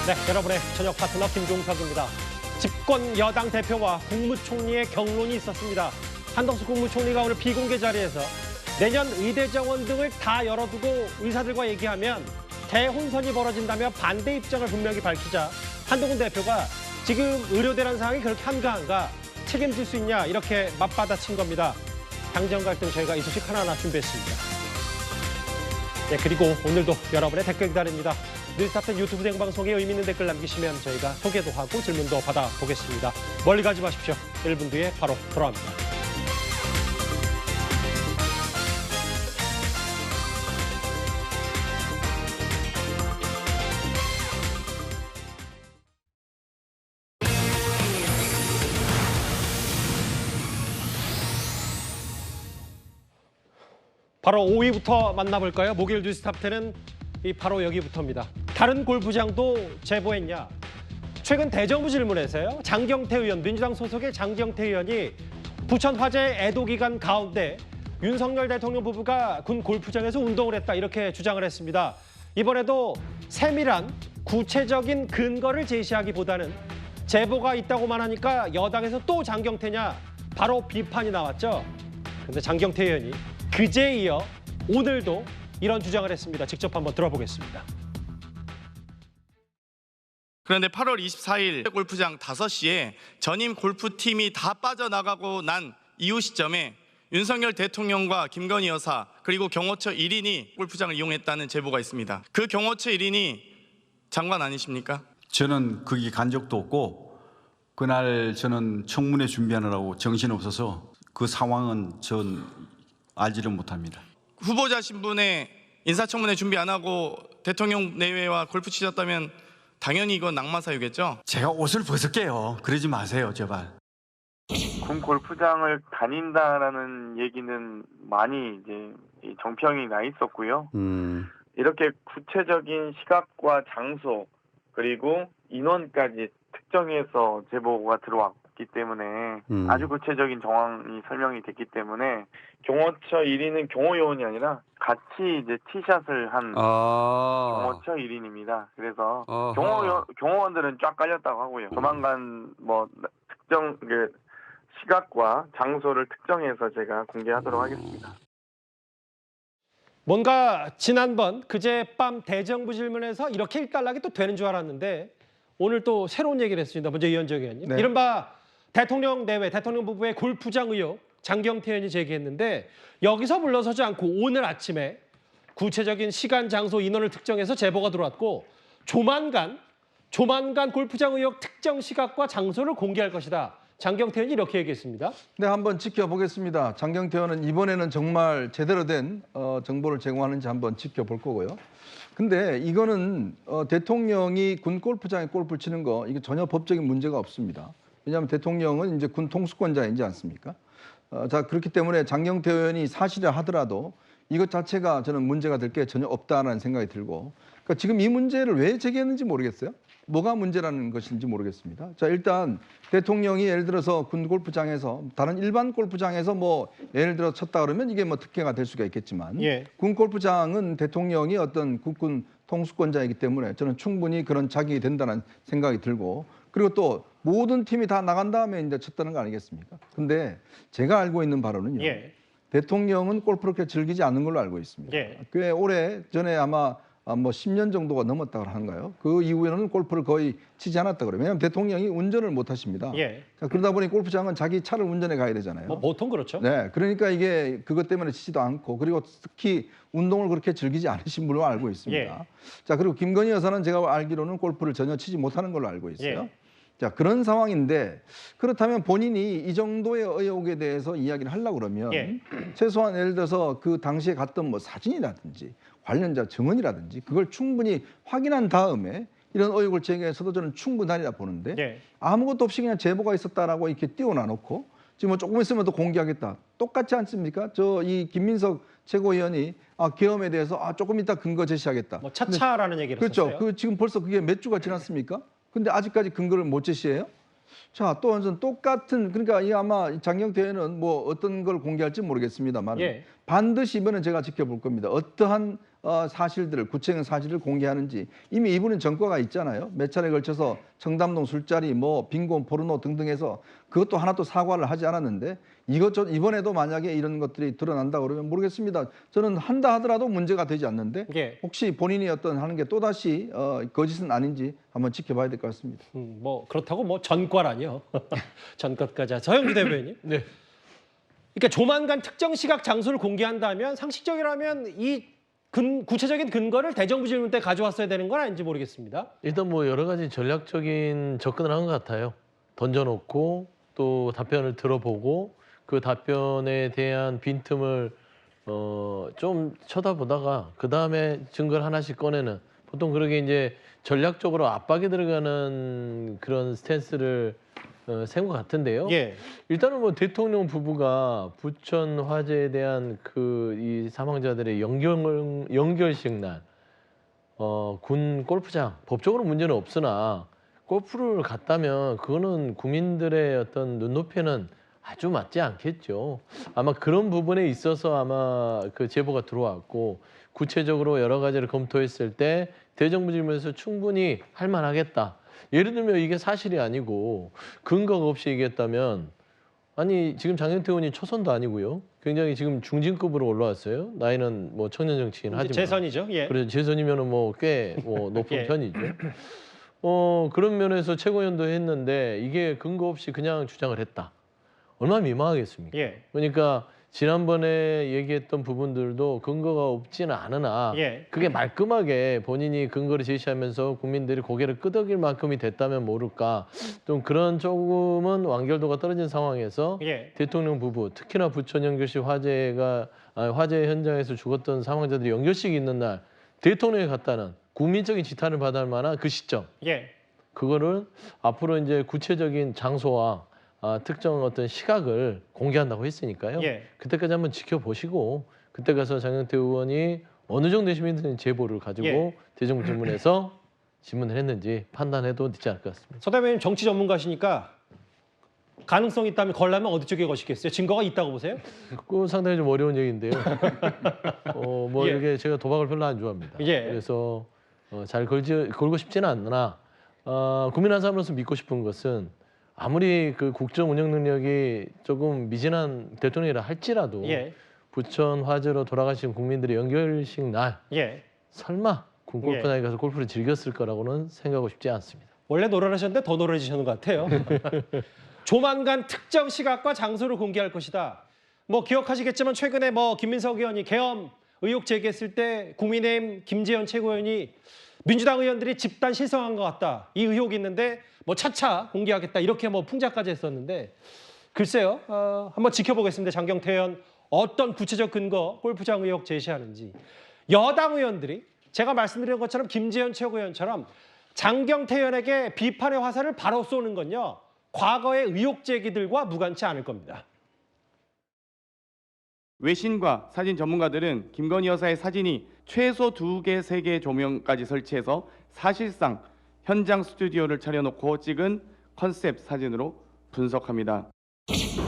네, 여러분의 저녁 파트너 김종석입니다. 집권 여당 대표와 국무총리의 경론이 있었습니다. 한덕수 국무총리가 오늘 비공개 자리에서 내년 의대 정원 등을 다 열어두고 의사들과 얘기하면 대혼선이 벌어진다며 반대 입장을 분명히 밝히자 한동훈 대표가 지금 의료대란 상황이 그렇게 한가한가 책임질 수 있냐 이렇게 맞받아친 겁니다. 당정 갈등 저희가 이 소식 하나하나 준비했습니다. 네, 그리고 오늘도 여러분의 댓글 기다립니다. 뉴스타트 유튜브 생방송에 의미 있는 댓글 남기시면 저희가 소개도 하고 질문도 받아보겠습니다. 멀리 가지 마십시오. 1분 뒤에 바로 돌아옵니다. 바로 5위부터 만나볼까요? 목요일 뉴스탑10은 바로 여기부터입니다. 다른 골프장도 제보했냐? 최근 대정부 질문에서요. 장경태 의원, 민주당 소속의 장경태 의원이 부천 화재 애도 기간 가운데 윤석열 대통령 부부가 군 골프장에서 운동을 했다 이렇게 주장을 했습니다. 이번에도 세밀한 구체적인 근거를 제시하기보다는 제보가 있다고만 하니까 여당에서 또 장경태냐? 바로 비판이 나왔죠. 그런데 장경태 의원이 그제에 이어 오늘도 이런 주장을 했습니다. 직접 한번 들어보겠습니다. 그런데 8월 24일 골프장 5시에 전임 골프팀이 다 빠져나가고 난 이후 시점에 윤석열 대통령과 김건희 여사 그리고 경호처 1인이 골프장을 이용했다는 제보가 있습니다. 그 경호처 1인이 장관 아니십니까? 저는 거기 간 적도 없고 그날 저는 청문회 준비하느라고 정신없어서 그 상황은 전 알지를 못합니다. 후보자 신분의 인사청문회 준비 안 하고 대통령 내외와 골프 치셨다면 당연히 이건 낙마 사유겠죠? 제가 옷을 벗을게요. 그러지 마세요, 제발. 군 골프장을 다닌다라는 얘기는 많이 이제 정평이 나 있었고요. 이렇게 구체적인 시각과 장소 그리고 인원까지 특정해서 제보가 들어왔기 때문에 아주 구체적인 정황이 설명이 됐기 때문에 경호처 1인은 경호요원이 아니라 같이 이제 티샷을 한 경호처 1인입니다. 그래서 경호원들은 쫙 깔렸다고 하고요. 조만간 뭐 특정 시각과 장소를 특정해서 제가 공개하도록 하겠습니다. 뭔가 지난번 그제밤 대정부 질문에서 이렇게 일단락이 또 되는 줄 알았는데 오늘 또 새로운 얘기를 했습니다. 먼저 이현정 의원님. 네. 이른바 대통령 내외, 대통령 부부의 골프장 의혹 장경태 의원이 제기했는데 여기서 물러서지 않고 오늘 아침에 구체적인 시간, 장소, 인원을 특정해서 제보가 들어왔고 조만간 골프장 의혹 특정 시각과 장소를 공개할 것이다. 장경태 의원이 이렇게 얘기했습니다. 네, 한번 지켜보겠습니다. 장경태 의원은 이번에는 정말 제대로 된 정보를 제공하는지 한번 지켜볼 거고요. 근데 이거는 대통령이 군 골프장에 골프를 치는 거 이게 전혀 법적인 문제가 없습니다. 왜냐하면 대통령은 이제 군 통수권자이지 않습니까? 자, 그렇기 때문에 장경태 의원이 사실이라 하더라도 이것 자체가 저는 문제가 될 게 전혀 없다라는 생각이 들고, 그러니까 지금 이 문제를 왜 제기했는지 모르겠어요. 뭐가 문제라는 것인지 모르겠습니다. 자, 일단 대통령이 예를 들어서 군 골프장에서 다른 일반 골프장에서 뭐 예를 들어 쳤다 그러면 이게 뭐 특혜가 될 수가 있겠지만 군 골프장은 대통령이 어떤 국군 통수권자이기 때문에 저는 충분히 그런 자격이 된다는 생각이 들고, 그리고 또 모든 팀이 다 나간 다음에 이제 쳤다는 거 아니겠습니까? 근데 제가 알고 있는 바로는요. 대통령은 골프를 그렇게 즐기지 않는 걸로 알고 있습니다. 꽤 오래 전에 아마 뭐 10년 정도가 넘었다고 하는가요? 그 이후에는 골프를 거의 치지 않았다 그래요. 왜냐하면 대통령이 운전을 못 하십니다. 자, 그러다 보니 골프장은 자기 차를 운전해 가야 되잖아요. 뭐 보통 그렇죠. 네, 그러니까 이게 그것 때문에 치지도 않고, 그리고 특히 운동을 그렇게 즐기지 않으신 걸로 알고 있습니다. 자, 그리고 김건희 여사는 제가 알기로는 골프를 전혀 치지 못하는 걸로 알고 있어요. 자, 그런 상황인데 그렇다면 본인이 이 정도의 의혹에 대해서 이야기를 하려고 그러면 최소한 예를 들어서 그 당시에 갔던 뭐 사진이라든지 관련자 증언이라든지 그걸 충분히 확인한 다음에 이런 의혹을 제기해서도 저는 충분하리라 보는데 아무것도 없이 그냥 제보가 있었다라고 이렇게 띄워놔놓고 지금 뭐 조금 있으면 또 공개하겠다. 똑같지 않습니까? 저 이 김민석 최고위원이 계엄에 대해서 조금 이따 근거 제시하겠다. 뭐 차차라는 얘기를 그렇죠. 썼어요. 그 지금 벌써 그게 몇 주가 지났습니까? 근데 아직까지 근거를 못 제시해요? 자, 또 완전 똑같은, 그러니까 이 아마 장경태 의원은 뭐 어떤 걸 공개할지 모르겠습니다만 반드시 이번엔 제가 지켜볼 겁니다. 어떠한 사실들을 구체적인 사실을 공개하는지 이미 이분은 전과가 있잖아요. 몇 차례 걸쳐서 청담동 술자리, 뭐 빈곤 포르노 등등해서 그것도 하나도 사과를 하지 않았는데 이번에도 만약에 이런 것들이 드러난다 그러면 모르겠습니다. 저는 한다 하더라도 문제가 되지 않는데 예. 혹시 본인이 어떤 하는 게 또다시 거짓은 아닌지 한번 지켜봐야 될 것 같습니다. 뭐 그렇다고 뭐 전과라뇨. 전과까지. 서영주 대변인. 네. 그러니까 조만간 특정 시각 장소를 공개한다면 상식적이라면 이 구체적인 근거를 대정부 질문 때 가져왔어야 되는 건 아닌지 모르겠습니다. 일단 뭐 여러 가지 전략적인 접근을 한 것 같아요. 던져놓고 또 답변을 들어보고 그 답변에 대한 빈틈을 좀 쳐다보다가 그 다음에 증거를 하나씩 꺼내는 보통 그렇게 이제 전략적으로 압박에 들어가는 그런 스탠스를 세운 것 같은데요. 예. 일단은 뭐 대통령 부부가 부천 화재에 대한 이 사망자들의 연결식 날 군 골프장 법적으로 문제는 없으나 골프를 갔다면 그거는 국민들의 어떤 눈높이는 아주 맞지 않겠죠. 아마 그런 부분에 있어서 아마 그 제보가 들어왔고 구체적으로 여러 가지를 검토했을 때 대정부 질문에서 충분히 할 만하겠다. 예를 들면 이게 사실이 아니고 근거가 없이 얘기했다면 아니 지금 장경태 의원이 초선도 아니고요. 굉장히 지금 중진급으로 올라왔어요. 나이는 뭐 청년 정치인 하지만 재선이죠. 예. 그래서 재선이면은 뭐 꽤 높은 예. 편이죠. 그런 면에서 최고위원도 했는데 이게 근거 없이 그냥 주장을 했다. 얼마나 민망하겠습니까? 예. 그러니까 지난번에 얘기했던 부분들도 근거가 없지는 않으나 예. 그게 말끔하게 본인이 근거를 제시하면서 국민들이 고개를 끄덕일 만큼이 됐다면 모를까. 좀 그런 조금은 완결도가 떨어진 상황에서 예. 대통령 부부, 특히나 부천 연결식 화재 현장에서 죽었던 사망자들이 연결식이 있는 날 대통령이 갔다는 국민적인 지탄을 받을 만한 그 시점. 예. 그거를 앞으로 이제 구체적인 장소와 특정 어떤 시각을 공개한다고 했으니까요. 예. 그때까지 한번 지켜보시고 그때 가서 장경태 의원이 어느 정도 시민들의 제보를 가지고 예. 대정부 질문에서 질문을 했는지 판단해도 늦지 않을 것 같습니다. 서 대변인 정치 전문가시니까 가능성이 있다면 걸려면 어디 쪽에 거시겠어요? 증거가 있다고 보세요? 그거 상당히 좀 어려운 얘기인데요. 뭐 예. 이렇게 제가 도박을 별로 안 좋아합니다. 예. 그래서 잘 걸고 싶지는 않으나 국민 한 사람으로서 믿고 싶은 것은 아무리 그 국정 운영 능력이 조금 미진한 대통령이라 할지라도 예. 부천 화재로 돌아가신 국민들의 연결식 날 예. 설마 군 골프장에 가서 골프를 즐겼을 거라고는 생각하고 싶지 않습니다. 원래 노련하셨는데 더 노련해지셨는 것 같아요. 조만간 특정 시각과 장소를 공개할 것이다. 뭐 기억하시겠지만 최근에 뭐 김민석 의원이 계엄 의혹 제기했을 때 국민의힘 김재현 최고위원이 민주당 의원들이 집단 실성한 것 같다. 이 의혹이 있는데 뭐 차차 공개하겠다. 이렇게 뭐 풍자까지 했었는데 글쎄요. 한번 지켜보겠습니다. 장경태 의원 어떤 구체적 근거 골프장 의혹 제시하는지. 여당 의원들이 제가 말씀드린 것처럼 김재현 최고위원처럼 장경태 의원에게 비판의 화살을 바로 쏘는 건요. 과거의 의혹 제기들과 무관치 않을 겁니다. 외신과 사진 전문가들은 김건희 여사의 사진이 최소 2개, 3개 조명까지 설치해서 사실상 현장 스튜디오를 차려놓고 찍은 컨셉 사진으로 분석합니다.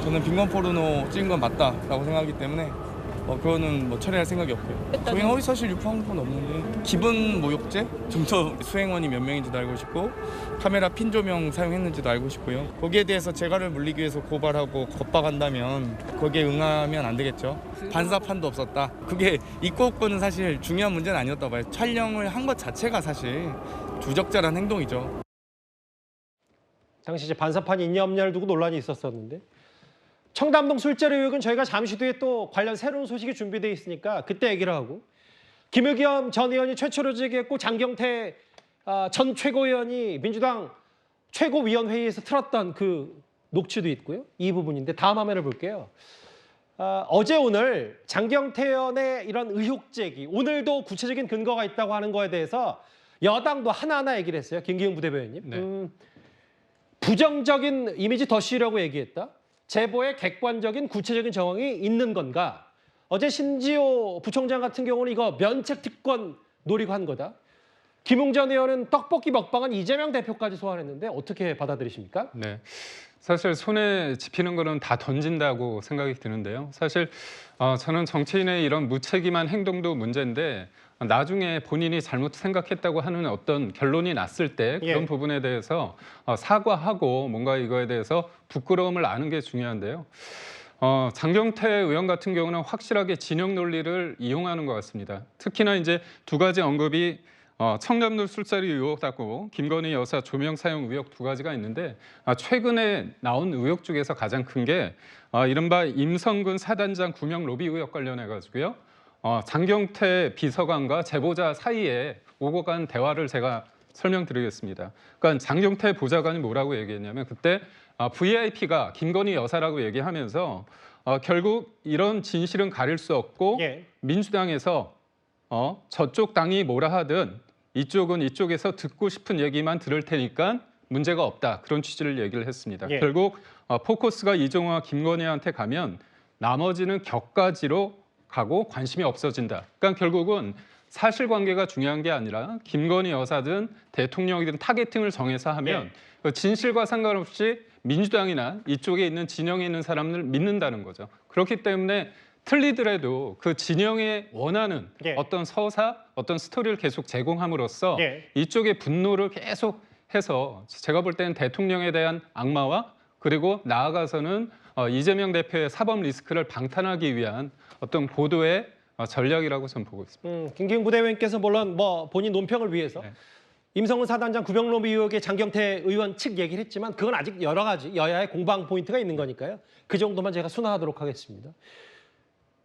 저는 빈곤 포르노 찍은 건 맞다라고 생각하기 때문에 그거는 뭐 처리할 생각이 없고요. 저희는 허위사실 유포한 건 없는데 기분 모욕죄? 좀 더 수행원이 몇 명인지도 알고 싶고 카메라 핀 조명 사용했는지도 알고 싶고요. 거기에 대해서 재갈을 물리기 위해서 고발하고 겁박한다면 거기에 응하면 안 되겠죠. 반사판도 없었다. 그게 있고 없고는 사실 중요한 문제는 아니었다고 봐요. 촬영을 한 것 자체가 사실 부적절한 행동이죠. 당시 이제 반사판이 있냐 없냐를 두고 논란이 있었었는데 청담동 술자리 의혹은 저희가 잠시 뒤에 또 관련 새로운 소식이 준비되어 있으니까 그때 얘기를 하고 김의겸 전 의원이 최초로 제기했고 장경태 전 최고위원이 민주당 최고위원회의에서 틀었던 그 녹취도 있고요. 이 부분인데 다음 화면을 볼게요. 어제 오늘 장경태 의원의 이런 의혹 제기 오늘도 구체적인 근거가 있다고 하는 거에 대해서 여당도 하나하나 얘기를 했어요. 김기웅 부대변인님. 네. 부정적인 이미지 더 씌우려고 얘기했다. 제보에 객관적인 구체적인 정황이 있는 건가? 어제 신지호 부총장 같은 경우는 이거 면책 특권 노리고 한 거다. 김웅전 의원은 떡볶이 먹방은 이재명 대표까지 소환했는데 어떻게 받아들이십니까? 네. 사실 손에 집히는 거는 다 던진다고 생각이 드는데요. 사실 저는 정치인의 이런 무책임한 행동도 문제인데 나중에 본인이 잘못 생각했다고 하는 어떤 결론이 났을 때 그런 예. 부분에 대해서 사과하고 뭔가 이거에 대해서 부끄러움을 아는 게 중요한데요. 장경태 의원 같은 경우는 확실하게 진영 논리를 이용하는 것 같습니다. 특히나 이제 두 가지 언급이 청렴물 술자리 의혹하고 김건희 여사 조명 사용 의혹 두 가지가 있는데 최근에 나온 의혹 중에서 가장 큰 게 이른바 임성근 사단장 구명 로비 의혹 관련해 가지고요. 장경태 비서관과 제보자 사이에 오고 간 대화를 제가 설명드리겠습니다. 그러니까 장경태 보좌관이 뭐라고 얘기했냐면 그때 VIP가 김건희 여사라고 얘기하면서 결국 이런 진실은 가릴 수 없고 예. 민주당에서 저쪽 당이 뭐라 하든 이쪽은 이쪽에서 듣고 싶은 얘기만 들을 테니까 문제가 없다. 그런 취지를 얘기를 했습니다. 예. 결국 포커스가 이종호와 김건희한테 가면 나머지는 격가지로 가고 관심이 없어진다. 그러니까 결국은 사실관계가 중요한 게 아니라 김건희 여사든 대통령이든 타겟팅을 정해서 하면 그 진실과 상관없이 민주당이나 이쪽에 있는 진영에 있는 사람을 믿는다는 거죠. 그렇기 때문에 틀리더라도 그 진영에 원하는 예. 어떤 서사, 어떤 스토리를 계속 제공함으로써 예. 이쪽의 분노를 계속 해서 제가 볼 때는 대통령에 대한 악마와 그리고 나아가서는 이재명 대표의 사법 리스크를 방탄하기 위한 어떤 보도의 전략이라고 저는 보고 있습니다. 김기웅 부대변인께서 물론 뭐 본인 논평을 위해서 네. 임성근 사단장 구명 로비 의혹의 장경태 의원 측 얘기를 했지만 그건 아직 여러 가지 여야의 공방 포인트가 있는 거니까요. 그 정도만 제가 순화하도록 하겠습니다.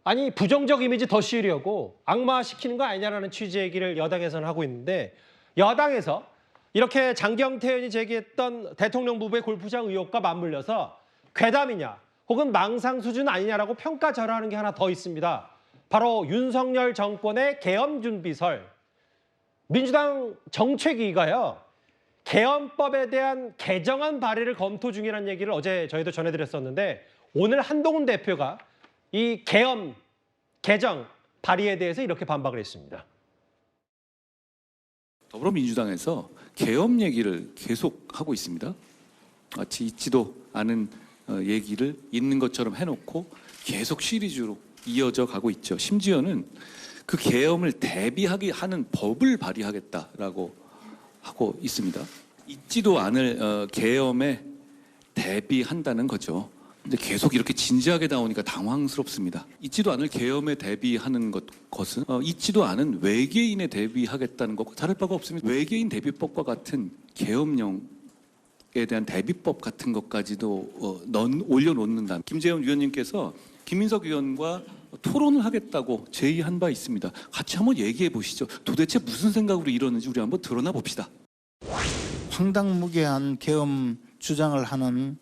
아니 부정적 이미지 더 씌우려고 악마시키는 거 아니냐라는 취지의 얘기를 여당에서는 하고 있는데 여당에서 이렇게 장경태 의원이 제기했던 대통령 부부의 골프장 의혹과 맞물려서 괴담이냐 혹은 망상 수준 아니냐라고 평가절하하는 게 하나 더 있습니다. 바로 윤석열 정권의 계엄 준비설. 민주당 정책위가요. 계엄법에 대한 개정안 발의를 검토 중이라는 얘기를 어제 저희도 전해드렸었는데 오늘 한동훈 대표가 이 계엄 개정 발의에 대해서 이렇게 반박을 했습니다. 더불어민주당에서 계엄 얘기를 계속 하고 있습니다. 마치 있지도 않은 얘기를 있는 것처럼 해놓고 계속 시리즈로 이어져 가고 있죠. 심지어는 그 계엄을 대비하게 하는 법을 발의하겠다라고 하고 있습니다. 있지도 않을 계엄에 대비한다는 거죠. 근데 계속 이렇게 진지하게 나오니까 당황스럽습니다. 있지도 않을 계엄에 대비하는 것은 있지도 않은 외계인에 대비하겠다는 것과 다를 바가 없습니다. 외계인 대비법과 같은 계엄령에 대한 대비법 같은 것까지도 올려놓는다. 김재현 위원님께서 김민석 의원과 토론을 하겠다고 제의한 바 있습니다. 같이 한번 얘기해 보시죠. 도대체 무슨 생각으로 이러는지 우리 한번 드러나 봅시다. 황당무계한 계엄 주장을 하는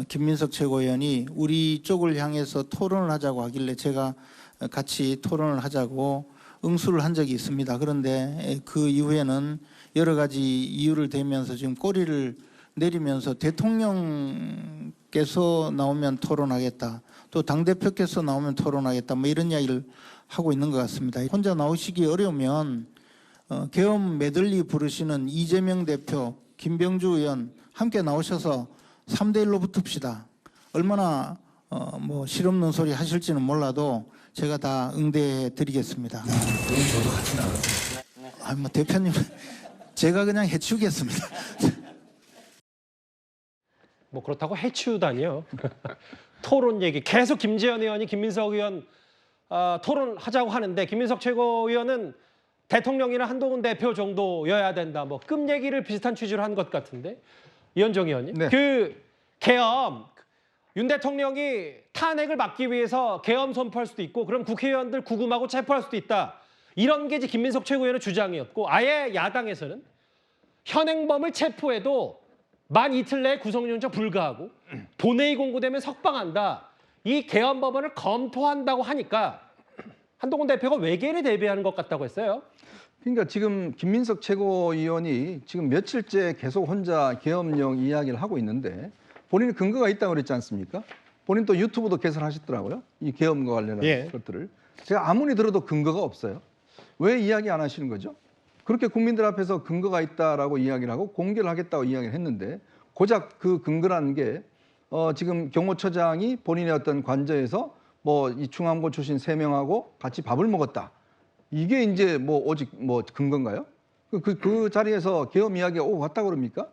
김민석 최고위원이 우리 쪽을 향해서 토론을 하자고 하길래 제가 같이 토론을 하자고 응수를 한 적이 있습니다. 그런데 그 이후에는 여러 가지 이유를 대면서 지금 꼬리를 내리면서 대통령께서 나오면 토론하겠다. 또 당대표께서 나오면 토론하겠다. 뭐 이런 이야기를 하고 있는 것 같습니다. 혼자 나오시기 어려우면 계엄 메들리 부르시는 이재명 대표, 김병주 의원 함께 나오셔서 3대1로 붙읍시다. 얼마나 뭐 실없는 소리 하실지는 몰라도 제가 다 응대해 드리겠습니다. 저도 같이 나갔어요. 뭐 대표님 제가 그냥 해치우겠습니다. 뭐 그렇다고 해치우다니요. 토론 얘기 계속 김재현 의원이 김민석 의원 토론하자고 하는데 김민석 최고위원은 대통령이나 한동훈 대표 정도여야 된다. 뭐 끔 얘기를 비슷한 취지로 한 것 같은데 이현정 의원님. 네. 그 계엄 윤 대통령이 탄핵을 막기 위해서 계엄 선포할 수도 있고 그럼 국회의원들 구금하고 체포할 수도 있다. 이런 게 이제 김민석 최고위원의 주장이었고 아예 야당에서는 현행범을 체포해도 만 이틀 내에 구속영장 불가하고 본회의 공고되면 석방한다. 이 계엄 법안을 검토한다고 하니까 한동훈 대표가 외계인에 대비하는 것 같다고 했어요. 그러니까 지금 김민석 최고위원이 지금 며칠째 계속 혼자 계엄령 이야기를 하고 있는데 본인이 근거가 있다고 그랬지 않습니까? 본인 또 유튜브도 개설하셨더라고요. 이 계엄과 관련한 예. 것들을. 제가 아무리 들어도 근거가 없어요. 왜 이야기 안 하시는 거죠? 그렇게 국민들 앞에서 근거가 있다라고 이야기를 하고 공개를 하겠다고 이야기를 했는데 고작 그 근거라는 게 지금 경호처장이 본인의 어떤 관저에서 뭐 이 충암고 출신 3명하고 같이 밥을 먹었다. 이게 이제 뭐 오직 뭐 근거인가요? 그 자리에서 계엄 이야기가 오고 갔다 그럽니까?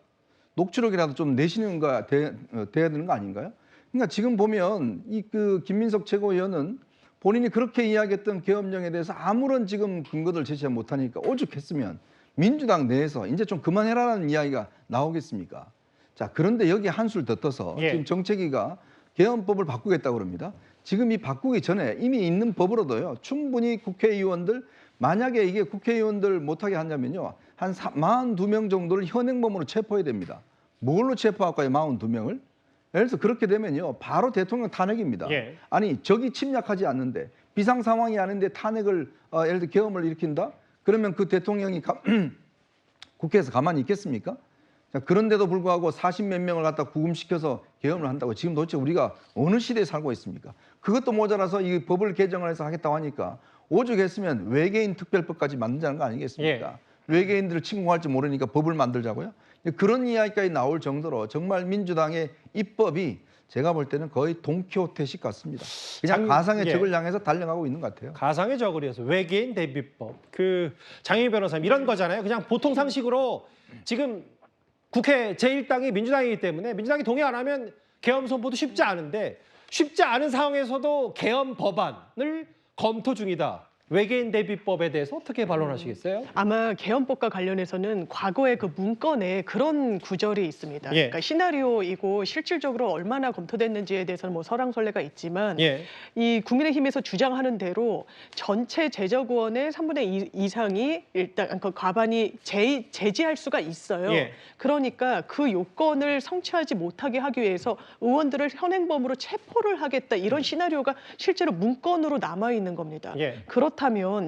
녹취록이라도 좀 내시는 거 돼야 되는 거 아닌가요? 그러니까 지금 보면 그 김민석 최고위원은 본인이 그렇게 이야기했던 계엄령에 대해서 아무런 지금 근거를 제시 못하니까 오죽했으면 민주당 내에서 이제 좀 그만해라라는 이야기가 나오겠습니까? 자, 그런데 여기 한술 더 떠서 예. 지금 정책위가 계엄법을 바꾸겠다고 그럽니다. 지금 이 바꾸기 전에 이미 있는 법으로도요, 충분히 국회의원들, 만약에 이게 국회의원들 못하게 하냐면요, 한 42명 정도를 현행범으로 체포해야 됩니다. 뭘로 체포할까요, 42명을? 예를 들어서 그렇게 되면요, 바로 대통령 탄핵입니다. 예. 아니, 적이 침략하지 않는데, 비상 상황이 아닌데 탄핵을, 예를 들어 계엄을 일으킨다? 그러면 그 대통령이 국회에서 가만히 있겠습니까? 자, 그런데도 불구하고 40몇 명을 갖다 구금시켜서 계엄을 한다고 지금 도대체 우리가 어느 시대에 살고 있습니까? 그것도 모자라서 이 법을 개정을 해서 하겠다고 하니까 오죽했으면 외계인 특별법까지 만들자는 거 아니겠습니까? 외계인들을 침공할지 모르니까 법을 만들자고요? 그런 이야기까지 나올 정도로 정말 민주당의 입법이 제가 볼 때는 거의 돈키호테식 같습니다. 그냥 가상의 적을 향해서 달려가고 있는 것 같아요. 가상의 적을 위해서 외계인 대비법. 그 장혜인 변호사님 이런 거잖아요. 그냥 보통 상식으로 지금 국회 제1당이 민주당이기 때문에 민주당이 동의 안 하면 계엄 선포도 쉽지 않은데 쉽지 않은 상황에서도 계엄 법안을 검토 중이다. 외계인 대비법에 대해서 어떻게 반론하시겠어요? 아마 계엄법과 관련해서는 과거의 그 문건에 그런 구절이 있습니다. 예. 그러니까 시나리오이고 실질적으로 얼마나 검토됐는지에 대해서는 뭐 설왕설래가 있지만 예. 이 국민의힘에서 주장하는 대로 전체 제적의원의 3분의 2 이상이 일단 그 과반이 제지할 수가 있어요. 예. 그러니까 그 요건을 성취하지 못하게 하기 위해서 의원들을 현행범으로 체포를 하겠다 이런 시나리오가 실제로 문건으로 남아 있는 겁니다. 예. 그렇다면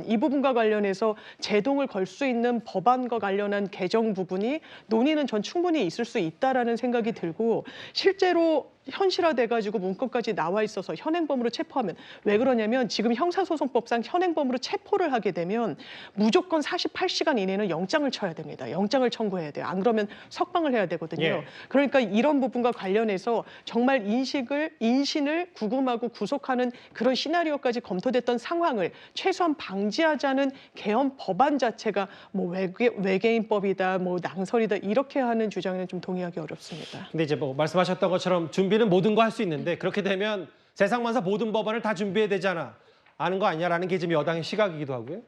이 부분과 관련해서 제동을 걸 수 있는 법안과 관련한 개정 부분이 논의는 전 충분히 있을 수 있다라는 생각이 들고 실제로 현실화돼가지고 문건까지 나와 있어서 현행범으로 체포하면 왜 그러냐면 지금 형사소송법상 현행범으로 체포를 하게 되면 무조건 48시간 이내는 영장을 쳐야 됩니다. 영장을 청구해야 돼요. 안 그러면 석방을 해야 되거든요. 예. 그러니까 이런 부분과 관련해서 정말 인신을 구금하고 구속하는 그런 시나리오까지 검토됐던 상황을 최소한 방지하자는 계엄 법안 자체가 뭐 외계인법이다, 뭐 낭설이다 이렇게 하는 주장에는 좀 동의하기 어렵습니다. 근데 이제 뭐 말씀하셨던 것처럼 준비는 모든 거 할 수 있는데 그렇게 되면 세상만사 모든 법안을 다 준비해야 되잖아. 아는 거 아니냐라는 게 지금 여당의 시각이기도 하고요.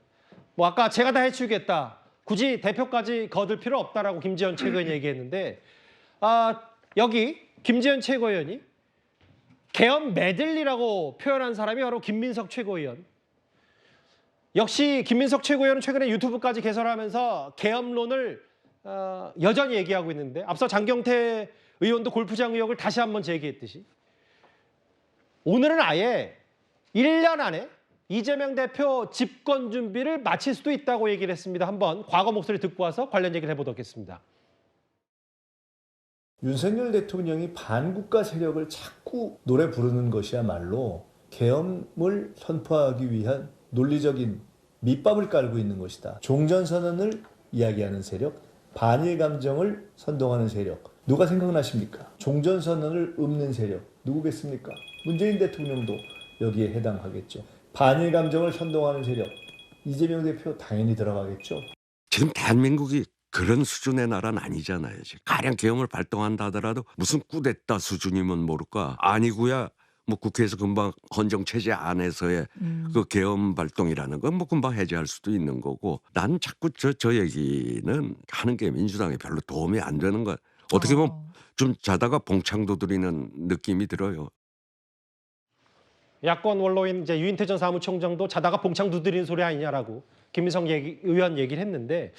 뭐 아까 제가 다 해치우겠다. 굳이 대표까지 거둘 필요 없다라고 김지현 최고위원이 얘기했는데 여기 김지현 최고위원이 계엄 메들리라고 표현한 사람이 바로 김민석 최고위원. 역시 김민석 최고위원은 최근에 유튜브까지 개설하면서 계엄론을 여전히 얘기하고 있는데 앞서 장경태 의원도 골프장 의혹을 다시 한번 제기했듯이 오늘은 아예 1년 안에 이재명 대표 집권 준비를 마칠 수도 있다고 얘기를 했습니다. 한번 과거 목소리 듣고 와서 관련 얘기를 해보도록 하겠습니다. 윤석열 대통령이 반국가 세력을 자꾸 노래 부르는 것이야말로 계엄을 선포하기 위한 논리적인 밑밥을 깔고 있는 것이다. 종전선언을 이야기하는 세력, 반일 감정을 선동하는 세력, 누가 생각나십니까? 종전선언을 읊는 세력, 누구겠습니까? 문재인 대통령도 여기에 해당하겠죠. 반일 감정을 선동하는 세력, 이재명 대표 당연히 들어가겠죠. 지금 대한민국이 그런 수준의 나라는 아니잖아요. 지금 가령 계엄을 발동한다 하더라도 무슨 쿠데타 수준이면 모를까. 아니고야 뭐 국회에서 금방 헌정체제 안에서의 그 계엄 발동이라는 건 뭐 금방 해제할 수도 있는 거고 난 자꾸 저 얘기는 하는 게 민주당에 별로 도움이 안 되는 거 어떻게 보면 좀 자다가 봉창 두드리는 느낌이 들어요. 야권 원로인 이제 유인태 전 사무총장도 자다가 봉창 두드리는 소리 아니냐라고 김민석 의원 얘기를 했는데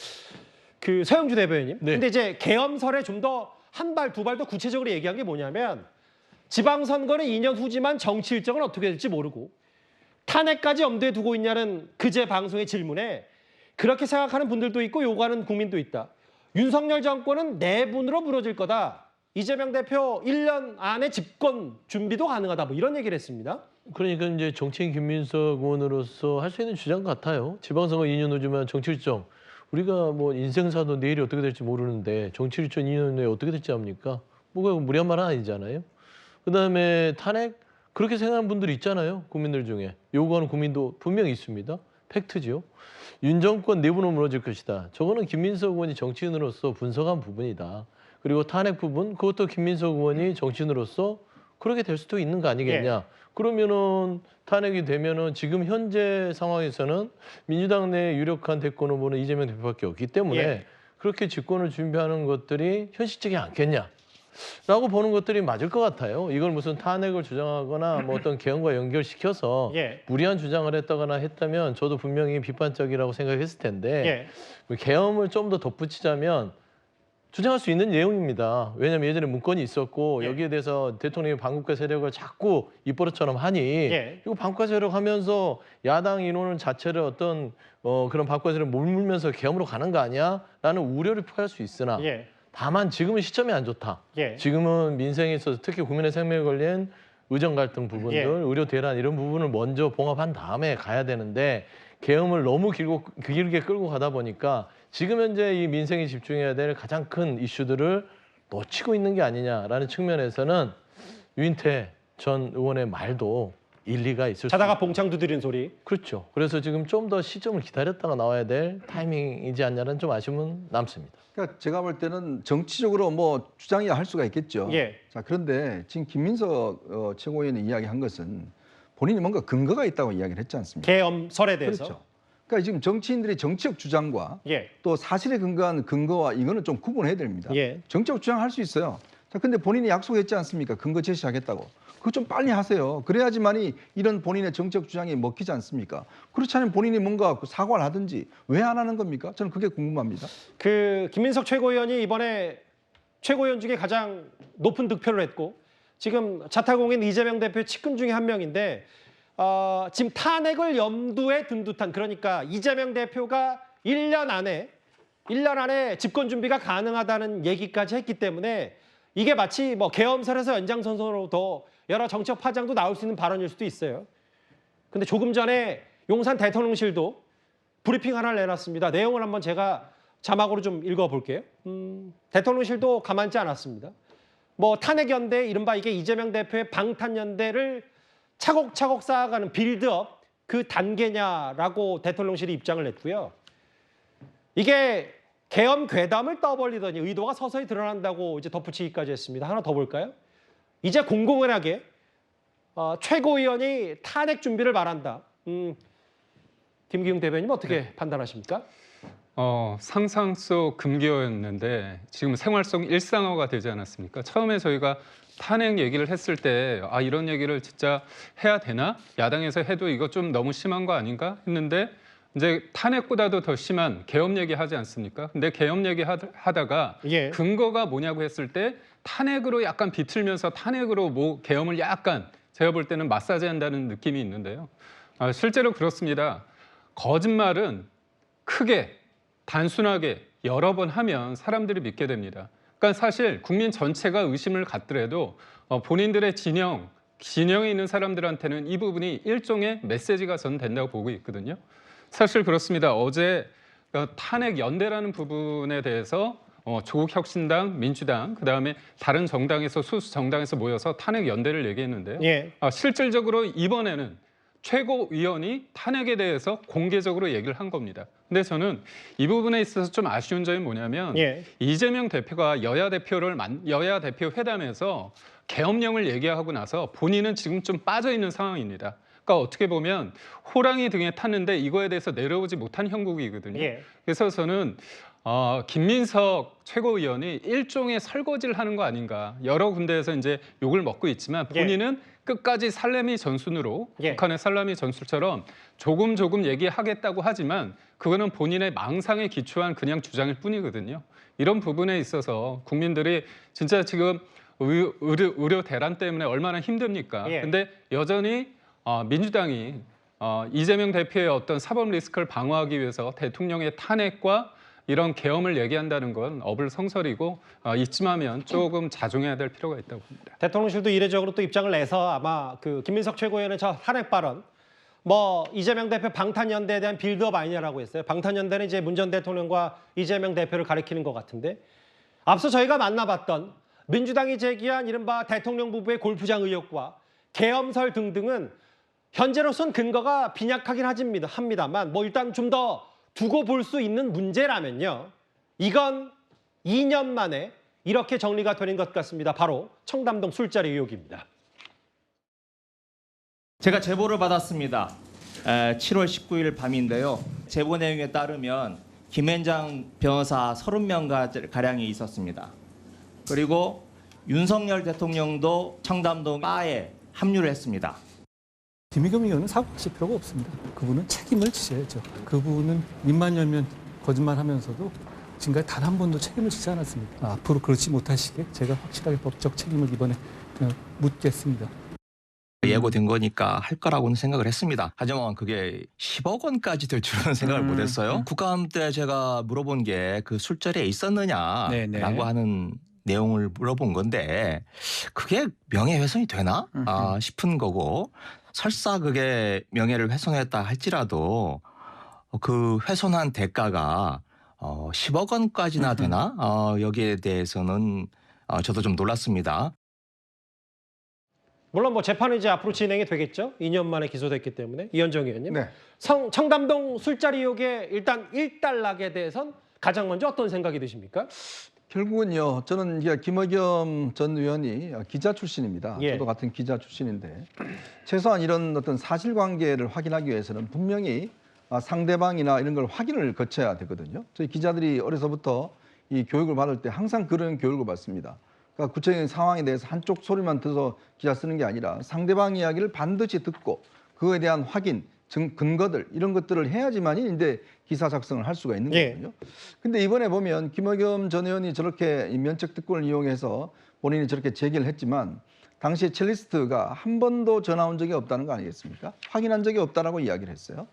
그 서영주 대변인님. 네. 근데 이제 계엄설에 좀 더 한 발, 두 발 더 구체적으로 얘기한 게 뭐냐면 지방선거는 2년 후지만 정치 일정은 어떻게 될지 모르고 탄핵까지 염두에 두고 있냐는 그제 방송의 질문에 그렇게 생각하는 분들도 있고 요구하는 국민도 있다. 윤석열 정권은 내분으로 무너질 거다. 이재명 대표 1년 안에 집권 준비도 가능하다. 뭐 이런 얘기를 했습니다. 그러니까 이제 정치인 김민석 의원으로서 할 수 있는 주장 같아요. 지방선거 2년 후지만 정치 일정. 우리가 뭐 인생사도 내일이 어떻게 될지 모르는데 정치 일정 2년 내에 어떻게 될지 압니까? 뭐가 무리한 말은 아니잖아요. 그다음에 탄핵 그렇게 생각하는 분들이 있잖아요. 국민들 중에. 요구하는 국민도 분명히 있습니다. 팩트죠. 윤 정권 내부는 무너질 것이다. 저거는 김민석 의원이 정치인으로서 분석한 부분이다. 그리고 탄핵 부분, 그것도 김민석 의원이 정치인으로서 그렇게 될 수도 있는 거 아니겠냐. 그러면은 탄핵이 되면은 지금 현재 상황에서는 민주당 내 유력한 대권 후보는 이재명 대표밖에 없기 때문에 그렇게 집권을 준비하는 것들이 현실적이 않겠냐. 라고 보는 것들이 맞을 것 같아요. 이걸 무슨 탄핵을 주장하거나 뭐 어떤 개헌과 연결시켜서 무리한 주장을 했다거나 했다면 저도 분명히 비판적이라고 생각했을 텐데 개헌을 좀 더 덧붙이자면 주장할 수 있는 내용입니다. 왜냐하면 예전에 문건이 있었고 여기에 대해서 대통령이 반국가 세력을 자꾸 입버릇처럼 하니 이거 반국가 세력 하면서 야당 인원을 자체를 어떤 그런 반국가 세력을 물면서 개헌으로 가는 거 아니야? 라는 우려를 표할 수 있으나 다만 지금은 시점이 안 좋다. 지금은 민생에 있어서 특히 국민의 생명에 걸린 의정 갈등 부분들, 의료 대란 이런 부분을 먼저 봉합한 다음에 가야 되는데 계엄을 너무 길게 끌고 가다 보니까 지금 현재 이 민생에 집중해야 될 가장 큰 이슈들을 놓치고 있는 게 아니냐라는 측면에서는 유인태 전 의원의 말도 일리가 있을 수 자다가 봉창 두드리는 소리. 그렇죠. 그래서 지금 좀 더 시점을 기다렸다가 나와야 될 타이밍이지 않냐는 좀 아쉬움은 남습니다. 그러니까 제가 볼 때는 정치적으로 뭐 주장이야 할 수가 있겠죠. 자, 그런데 지금 김민석 최고위원이 이야기한 것은 본인이 뭔가 근거가 있다고 이야기를 했지 않습니까? 계엄설에 대해서. 그렇죠. 그러니까 지금 정치인들이 정치적 주장과 또 사실에 근거한 근거와 이거는 좀 구분해야 됩니다. 정치적 주장할 수 있어요. 자, 근데 본인이 약속했지 않습니까? 근거 제시하겠다고. 그거 좀 빨리 하세요. 그래야지만이 이런 본인의 정책 주장이 먹히지 않습니까? 그렇지 않으면 본인이 뭔가 사과를 하든지 왜 안 하는 겁니까? 저는 그게 궁금합니다. 그 김민석 최고위원이 이번에 최고위원 중에 가장 높은 득표를 했고 지금 자타공인 이재명 대표 측근 중에 한 명인데 지금 탄핵을 염두에 둔 듯한 그러니까 이재명 대표가 1년 안에 집권 준비가 가능하다는 얘기까지 했기 때문에 이게 마치 뭐 계엄설에서 연장선상으로 더 여러 정책 파장도 나올 수 있는 발언일 수도 있어요. 근데 조금 전에 용산 대통령실도 브리핑 하나를 내놨습니다. 내용을 한번 제가 자막으로 좀 읽어볼게요. 대통령실도 가만지 않았습니다. 뭐 탄핵연대 이른바 이게 이재명 대표의 방탄연대를 차곡차곡 쌓아가는 빌드업 그 단계냐라고 대통령실이 입장을 냈고요. 이게 계엄 괴담을 떠벌리더니 의도가 서서히 드러난다고 이제 덧붙이기까지 했습니다. 하나 더 볼까요? 이제 공공연하게 최고위원이 탄핵 준비를 말한다. 김기웅 대변인 어떻게 판단하십니까? 상상 속 금기어였는데 지금 생활 속 일상어가 되지 않았습니까? 처음에 저희가 탄핵 얘기를 했을 때 이런 얘기를 진짜 해야 되나? 야당에서 해도 이거 좀 너무 심한 거 아닌가? 했는데 이제 탄핵보다도 더 심한 계엄 얘기하지 않습니까? 근데 계엄 얘기하다가 근거가 뭐냐고 했을 때 탄핵으로 약간 비틀면서 탄핵으로 뭐 계엄을 약간 제가 볼 때는 마사지한다는 느낌이 있는데요. 실제로 그렇습니다. 거짓말은 크게 단순하게 여러 번 하면 사람들이 믿게 됩니다. 그러니까 사실 국민 전체가 의심을 갖더라도 본인들의 진영에 있는 사람들한테는 이 부분이 일종의 메시지가 저는 된다고 보고 있거든요. 사실 그렇습니다. 어제 탄핵 연대라는 부분에 대해서 조국혁신당, 민주당, 그다음에 다른 정당에서 소수 정당에서 모여서 탄핵 연대를 얘기했는데요. 실질적으로 이번에는 최고위원이 탄핵에 대해서 공개적으로 얘기를 한 겁니다. 근데 저는 이 부분에 있어서 좀 아쉬운 점이 뭐냐면 이재명 대표가 여야 대표 회담에서 계엄령을 얘기하고 나서 본인은 지금 좀 빠져 있는 상황입니다. 그러니까 어떻게 보면 호랑이 등에 탔는데 이거에 대해서 내려오지 못한 형국이거든요. 그래서 저는 김민석 최고위원이 일종의 설거지를 하는 거 아닌가. 여러 군데에서 이제 욕을 먹고 있지만 본인은 끝까지 살라미 전순으로 북한의 살라미 전술처럼 조금 얘기하겠다고 하지만 그거는 본인의 망상에 기초한 그냥 주장일 뿐이거든요. 이런 부분에 있어서 국민들이 진짜 지금 의료 대란 때문에 얼마나 힘듭니까? 근데 여전히 민주당이 이재명 대표의 어떤 사법 리스크를 방어하기 위해서 대통령의 탄핵과 이런 계엄을 얘기한다는 건 어불성설이고 이쯤하면 조금 자중해야 될 필요가 있다고 봅니다. 대통령실도 이례적으로 또 입장을 내서 아마 그 김민석 최고위원의 저 탄핵 발언 뭐 이재명 대표 방탄연대에 대한 빌드업 아니냐라고 했어요. 방탄연대는 이제 문 전 대통령과 이재명 대표를 가리키는 것 같은데 앞서 저희가 만나봤던 민주당이 제기한 이른바 대통령 부부의 골프장 의혹과 계엄설 등등은 현재로선 근거가 빈약하긴 합니다만 뭐 일단 좀 더 두고 볼 수 있는 문제라면요. 이건 2년 만에 이렇게 정리가 되는 것 같습니다. 바로 청담동 술자리 의혹입니다. 제가 제보를 받았습니다. 7월 19일 밤인데요. 제보 내용에 따르면 김앤장 변호사 30명가량이 있었습니다. 그리고 윤석열 대통령도 청담동 바에 합류를 했습니다. 김의겸 의원은 사과하실 필요가 없습니다. 그분은 책임을 지셔야죠. 그분은 입만 열면 거짓말하면서도 지금까지 단 한 번도 책임을 지지 않았습니다. 앞으로 그렇지 못하시게 제가 확실하게 법적 책임을 이번에 묻겠습니다. 예고된 거니까 할 거라고는 생각을 했습니다. 하지만 그게 10억 원까지 될 줄은 생각을 못했어요. 국감 때 제가 물어본 게 그 술자리에 있었느냐라고 하는 내용을 물어본 건데 그게 명예훼손이 되나 싶은 거고 설사 그게 명예를 훼손했다 할지라도 그 훼손한 대가가 10억 원까지나 되나 여기에 대해서는 저도 좀 놀랐습니다. 물론 뭐 재판은 이제 앞으로 진행이 되겠죠. 2년 만에 기소됐기 때문에. 이현정 의원님. 네. 청담동 술자리 의혹의 일단 일단락에 대해선 가장 먼저 어떤 생각이 드십니까? 결국은요. 저는 이제 김의겸 전 의원이 기자 출신입니다. 예. 저도 같은 기자 출신인데 최소한 이런 어떤 사실관계를 확인하기 위해서는 분명히 상대방이나 이런 걸 확인을 거쳐야 되거든요. 저희 기자들이 어려서부터 이 교육을 받을 때 항상 그런 교육을 받습니다. 그러니까 구체적인 상황에 대해서 한쪽 소리만 들어서 기사 쓰는 게 아니라 상대방 이야기를 반드시 듣고 그거에 대한 확인, 근거들 이런 것들을 해야지만이 이제 기사 작성을 할 수가 있는 거거든요. 근데 이번에 보면 김의겸 전 의원이 저렇게 면책 특권을 이용해서 본인이 저렇게 제기를 했지만 당시에 첼리스트가 한 번도 전화 온 적이 없다는 거 아니겠습니까? 확인한 적이 없다라고 이야기를 했어요.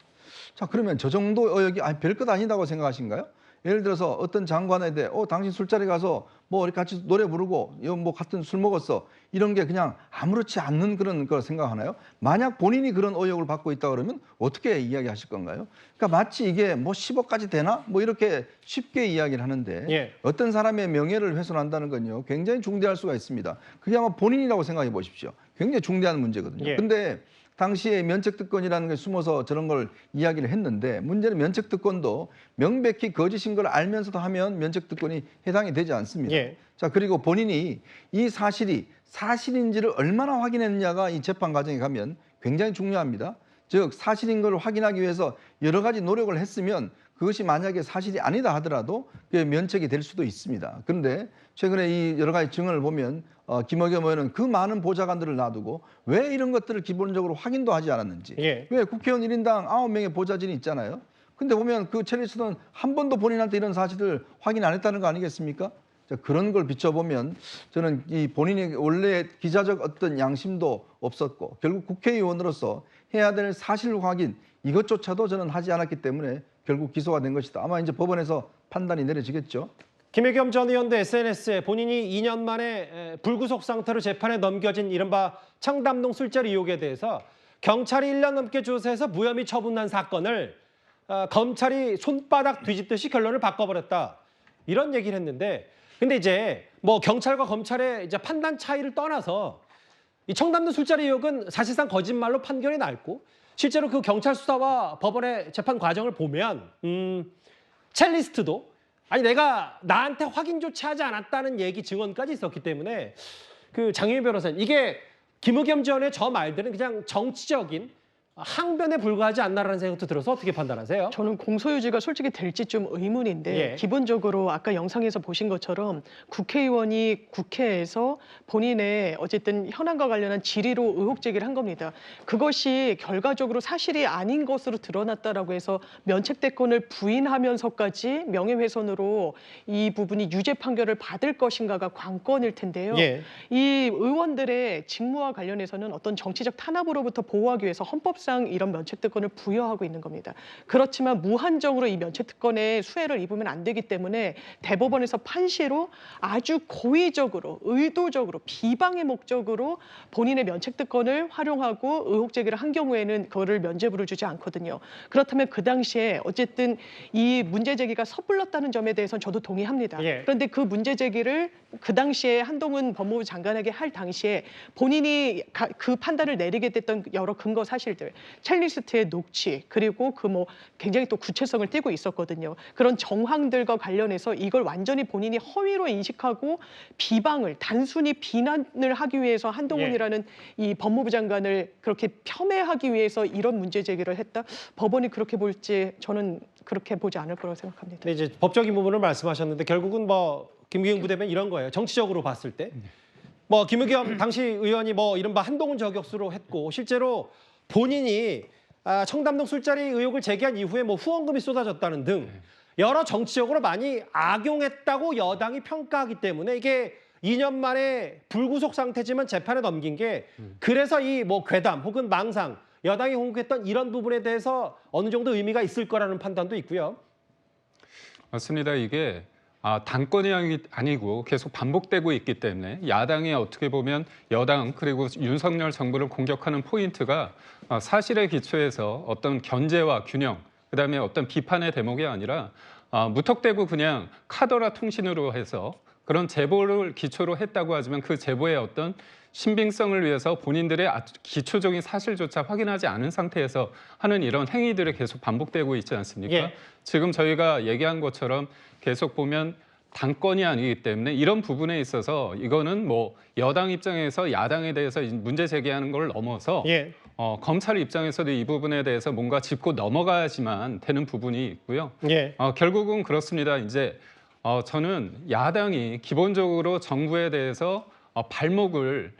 자, 그러면 저 정도 의혹이 별것 아니다고 생각하신가요? 예를 들어서 어떤 장관에 대해 당신 술자리 가서 뭐 같이 노래 부르고 뭐 같은 술 먹었어 이런 게 그냥 아무렇지 않는 그런 걸 생각하나요? 만약 본인이 그런 의혹을 받고 있다 그러면 어떻게 이야기하실 건가요? 그러니까 마치 이게 뭐 10억까지 되나? 뭐 이렇게 쉽게 이야기를 하는데 어떤 사람의 명예를 훼손한다는 건요 굉장히 중대할 수가 있습니다. 그게 아마 본인이라고 생각해 보십시오. 굉장히 중대한 문제거든요. 근데 당시에 면책특권이라는 게 숨어서 저런 걸 이야기를 했는데 문제는 면책특권도 명백히 거짓인 걸 알면서도 하면 면책특권이 해당이 되지 않습니다. 자, 그리고 본인이 이 사실이 사실인지를 얼마나 확인했느냐가 이 재판 과정에 가면 굉장히 중요합니다. 즉 사실인 걸 확인하기 위해서 여러 가지 노력을 했으면 그것이 만약에 사실이 아니다 하더라도 그게 면책이 될 수도 있습니다. 그런데 최근에 이 여러 가지 증언을 보면 김의겸 의원은 그 많은 보좌관들을 놔두고 왜 이런 것들을 기본적으로 확인도 하지 않았는지 왜 국회의원 1인당 9명의 보좌진이 있잖아요. 근데 보면 그 첼리스트는 한 번도 본인한테 이런 사실을 확인 안 했다는 거 아니겠습니까? 자, 그런 걸 비춰보면 저는 이 본인이 원래 기자적 어떤 양심도 없었고 결국 국회의원으로서 해야 될 사실 확인 이것조차도 저는 하지 않았기 때문에 결국 기소가 된 것이다. 아마 이제 법원에서 판단이 내려지겠죠. 김의겸 전 의원도 SNS에 본인이 2년 만에 불구속 상태로 재판에 넘겨진 이른바 청담동 술자리 의혹에 대해서 경찰이 1년 넘게 조사해서 무혐의 처분한 사건을 검찰이 손바닥 뒤집듯이 결론을 바꿔버렸다. 이런 얘기를 했는데 근데 이제 뭐 경찰과 검찰의 이제 판단 차이를 떠나서 이 청담동 술자리 의혹은 사실상 거짓말로 판결이 났고 실제로 그 경찰 수사와 법원의 재판 과정을 보면 첼리스트도 아니 내가 나한테 확인조차 하지 않았다는 얘기 증언까지 있었기 때문에 그 장혜인 변호사님 이게 김의겸 전 의원의 저 말들은 그냥 정치적인 항변에 불과하지 않나라는 생각도 들어서 어떻게 판단하세요? 저는 공소유지가 솔직히 될지 좀 의문인데 기본적으로 아까 영상에서 보신 것처럼 국회의원이 국회에서 본인의 어쨌든 현안과 관련한 질의로 의혹 제기를 한 겁니다. 그것이 결과적으로 사실이 아닌 것으로 드러났다라고 해서 면책대권을 부인하면서까지 명예훼손으로 이 부분이 유죄 판결을 받을 것인가가 관건일 텐데요. 이 의원들의 직무와 관련해서는 어떤 정치적 탄압으로부터 보호하기 위해서 헌법 헌법상 이런 면책특권을 부여하고 있는 겁니다. 그렇지만 무한정으로 이 면책특권에 수혜를 입으면 안 되기 때문에 대법원에서 판시로 아주 고의적으로 의도적으로 비방의 목적으로 본인의 면책특권을 활용하고 의혹 제기를 한 경우에는 그거를 면죄부를 주지 않거든요. 그렇다면 그 당시에 어쨌든 이 문제 제기가 섣불렀다는 점에 대해서는 저도 동의합니다. 그런데 그 문제 제기를 그 당시에 한동훈 법무부 장관에게 할 당시에 본인이 그 판단을 내리게 됐던 여러 근거 사실들, 첼리스트의 녹취, 그리고 그 뭐 굉장히 또 구체성을 띠고 있었거든요. 그런 정황들과 관련해서 이걸 완전히 본인이 허위로 인식하고 비방을 단순히 비난을 하기 위해서 한동훈이라는 이 법무부 장관을 그렇게 폄훼하기 위해서 이런 문제 제기를 했다. 법원이 그렇게 볼지 저는 그렇게 보지 않을 거라고 생각합니다. 네, 이제 법적인 부분을 말씀하셨는데 결국은 뭐 김의겸 부대변인 이런 거예요. 정치적으로 봤을 때 뭐 김의겸 당시 의원이 뭐 이른바 한동훈 저격수로 했고 실제로 본인이 청담동 술자리 의혹을 제기한 이후에 뭐 후원금이 쏟아졌다는 등 여러 정치적으로 많이 악용했다고 여당이 평가하기 때문에 이게 2년 만에 불구속 상태지만 재판에 넘긴 게 그래서 이 뭐 괴담 혹은 망상 여당이 공격했던 이런 부분에 대해서 어느 정도 의미가 있을 거라는 판단도 있고요. 맞습니다. 이게 단건이 아니고 계속 반복되고 있기 때문에 야당이 어떻게 보면 여당 그리고 윤석열 정부를 공격하는 포인트가 사실에 기초해서 어떤 견제와 균형, 그다음에 어떤 비판의 대목이 아니라 무턱대고 그냥 카더라 통신으로 해서 그런 제보를 기초로 했다고 하지만 그 제보의 어떤 신빙성을 위해서 본인들의 기초적인 사실조차 확인하지 않은 상태에서 하는 이런 행위들이 계속 반복되고 있지 않습니까? 지금 저희가 얘기한 것처럼 계속 보면 당권이 아니기 때문에 이런 부분에 있어서 이거는 뭐 여당 입장에서 야당에 대해서 문제 제기하는 걸 넘어서 검찰 입장에서도 이 부분에 대해서 뭔가 짚고 넘어가야지만 되는 부분이 있고요. 결국은 그렇습니다. 이제 저는 야당이 기본적으로 정부에 대해서 발목을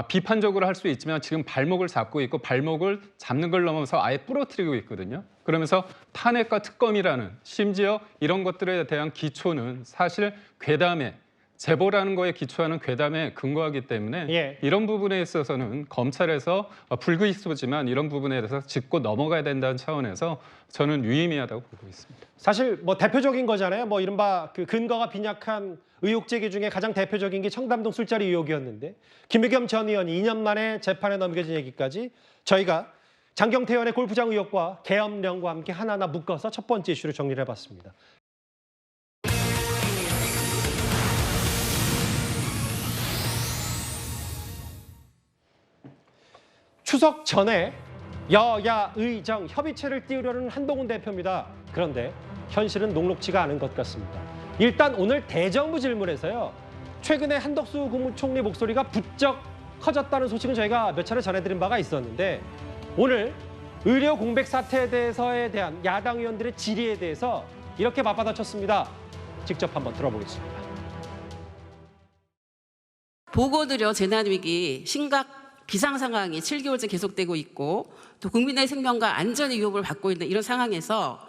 비판적으로 할 수 있지만 지금 발목을 잡고 있고 발목을 잡는 걸 넘어서 아예 부러뜨리고 있거든요. 그러면서 탄핵과 특검이라는 심지어 이런 것들에 대한 기초는 사실 괴담에 제보라는 거에 기초하는 괴담에 근거하기 때문에 이런 부분에 있어서는 검찰에서 불구속이지만 이런 부분에 대해서 짚고 넘어가야 된다는 차원에서 저는 유의미하다고 보고 있습니다. 사실 뭐 대표적인 거잖아요. 뭐 이른바 그 근거가 빈약한 의혹 제기 중에 가장 대표적인 게 청담동 술자리 의혹이었는데 김의겸 전 의원이 2년 만에 재판에 넘겨진 얘기까지 저희가 장경태 의원의 골프장 의혹과 계엄령과 함께 하나하나 묶어서 첫 번째 이슈를 정리를 해봤습니다. 추석 전에 여야 의정 협의체를 띄우려는 한동훈 대표입니다. 그런데 현실은 녹록지가 않은 것 같습니다. 일단 오늘 대정부 질문에서요. 최근에 한덕수 국무총리 목소리가 부쩍 커졌다는 소식은 저희가 몇 차례 전해드린 바가 있었는데 오늘 의료 공백 사태에 대한 야당 의원들의 질의에 대해서 이렇게 맞받아쳤습니다. 직접 한번 들어보겠습니다. 보고드려 재난위기 심각 비상 상황이 7개월째 계속되고 있고 또 국민의 생명과 안전의 위협을 받고 있는 이런 상황에서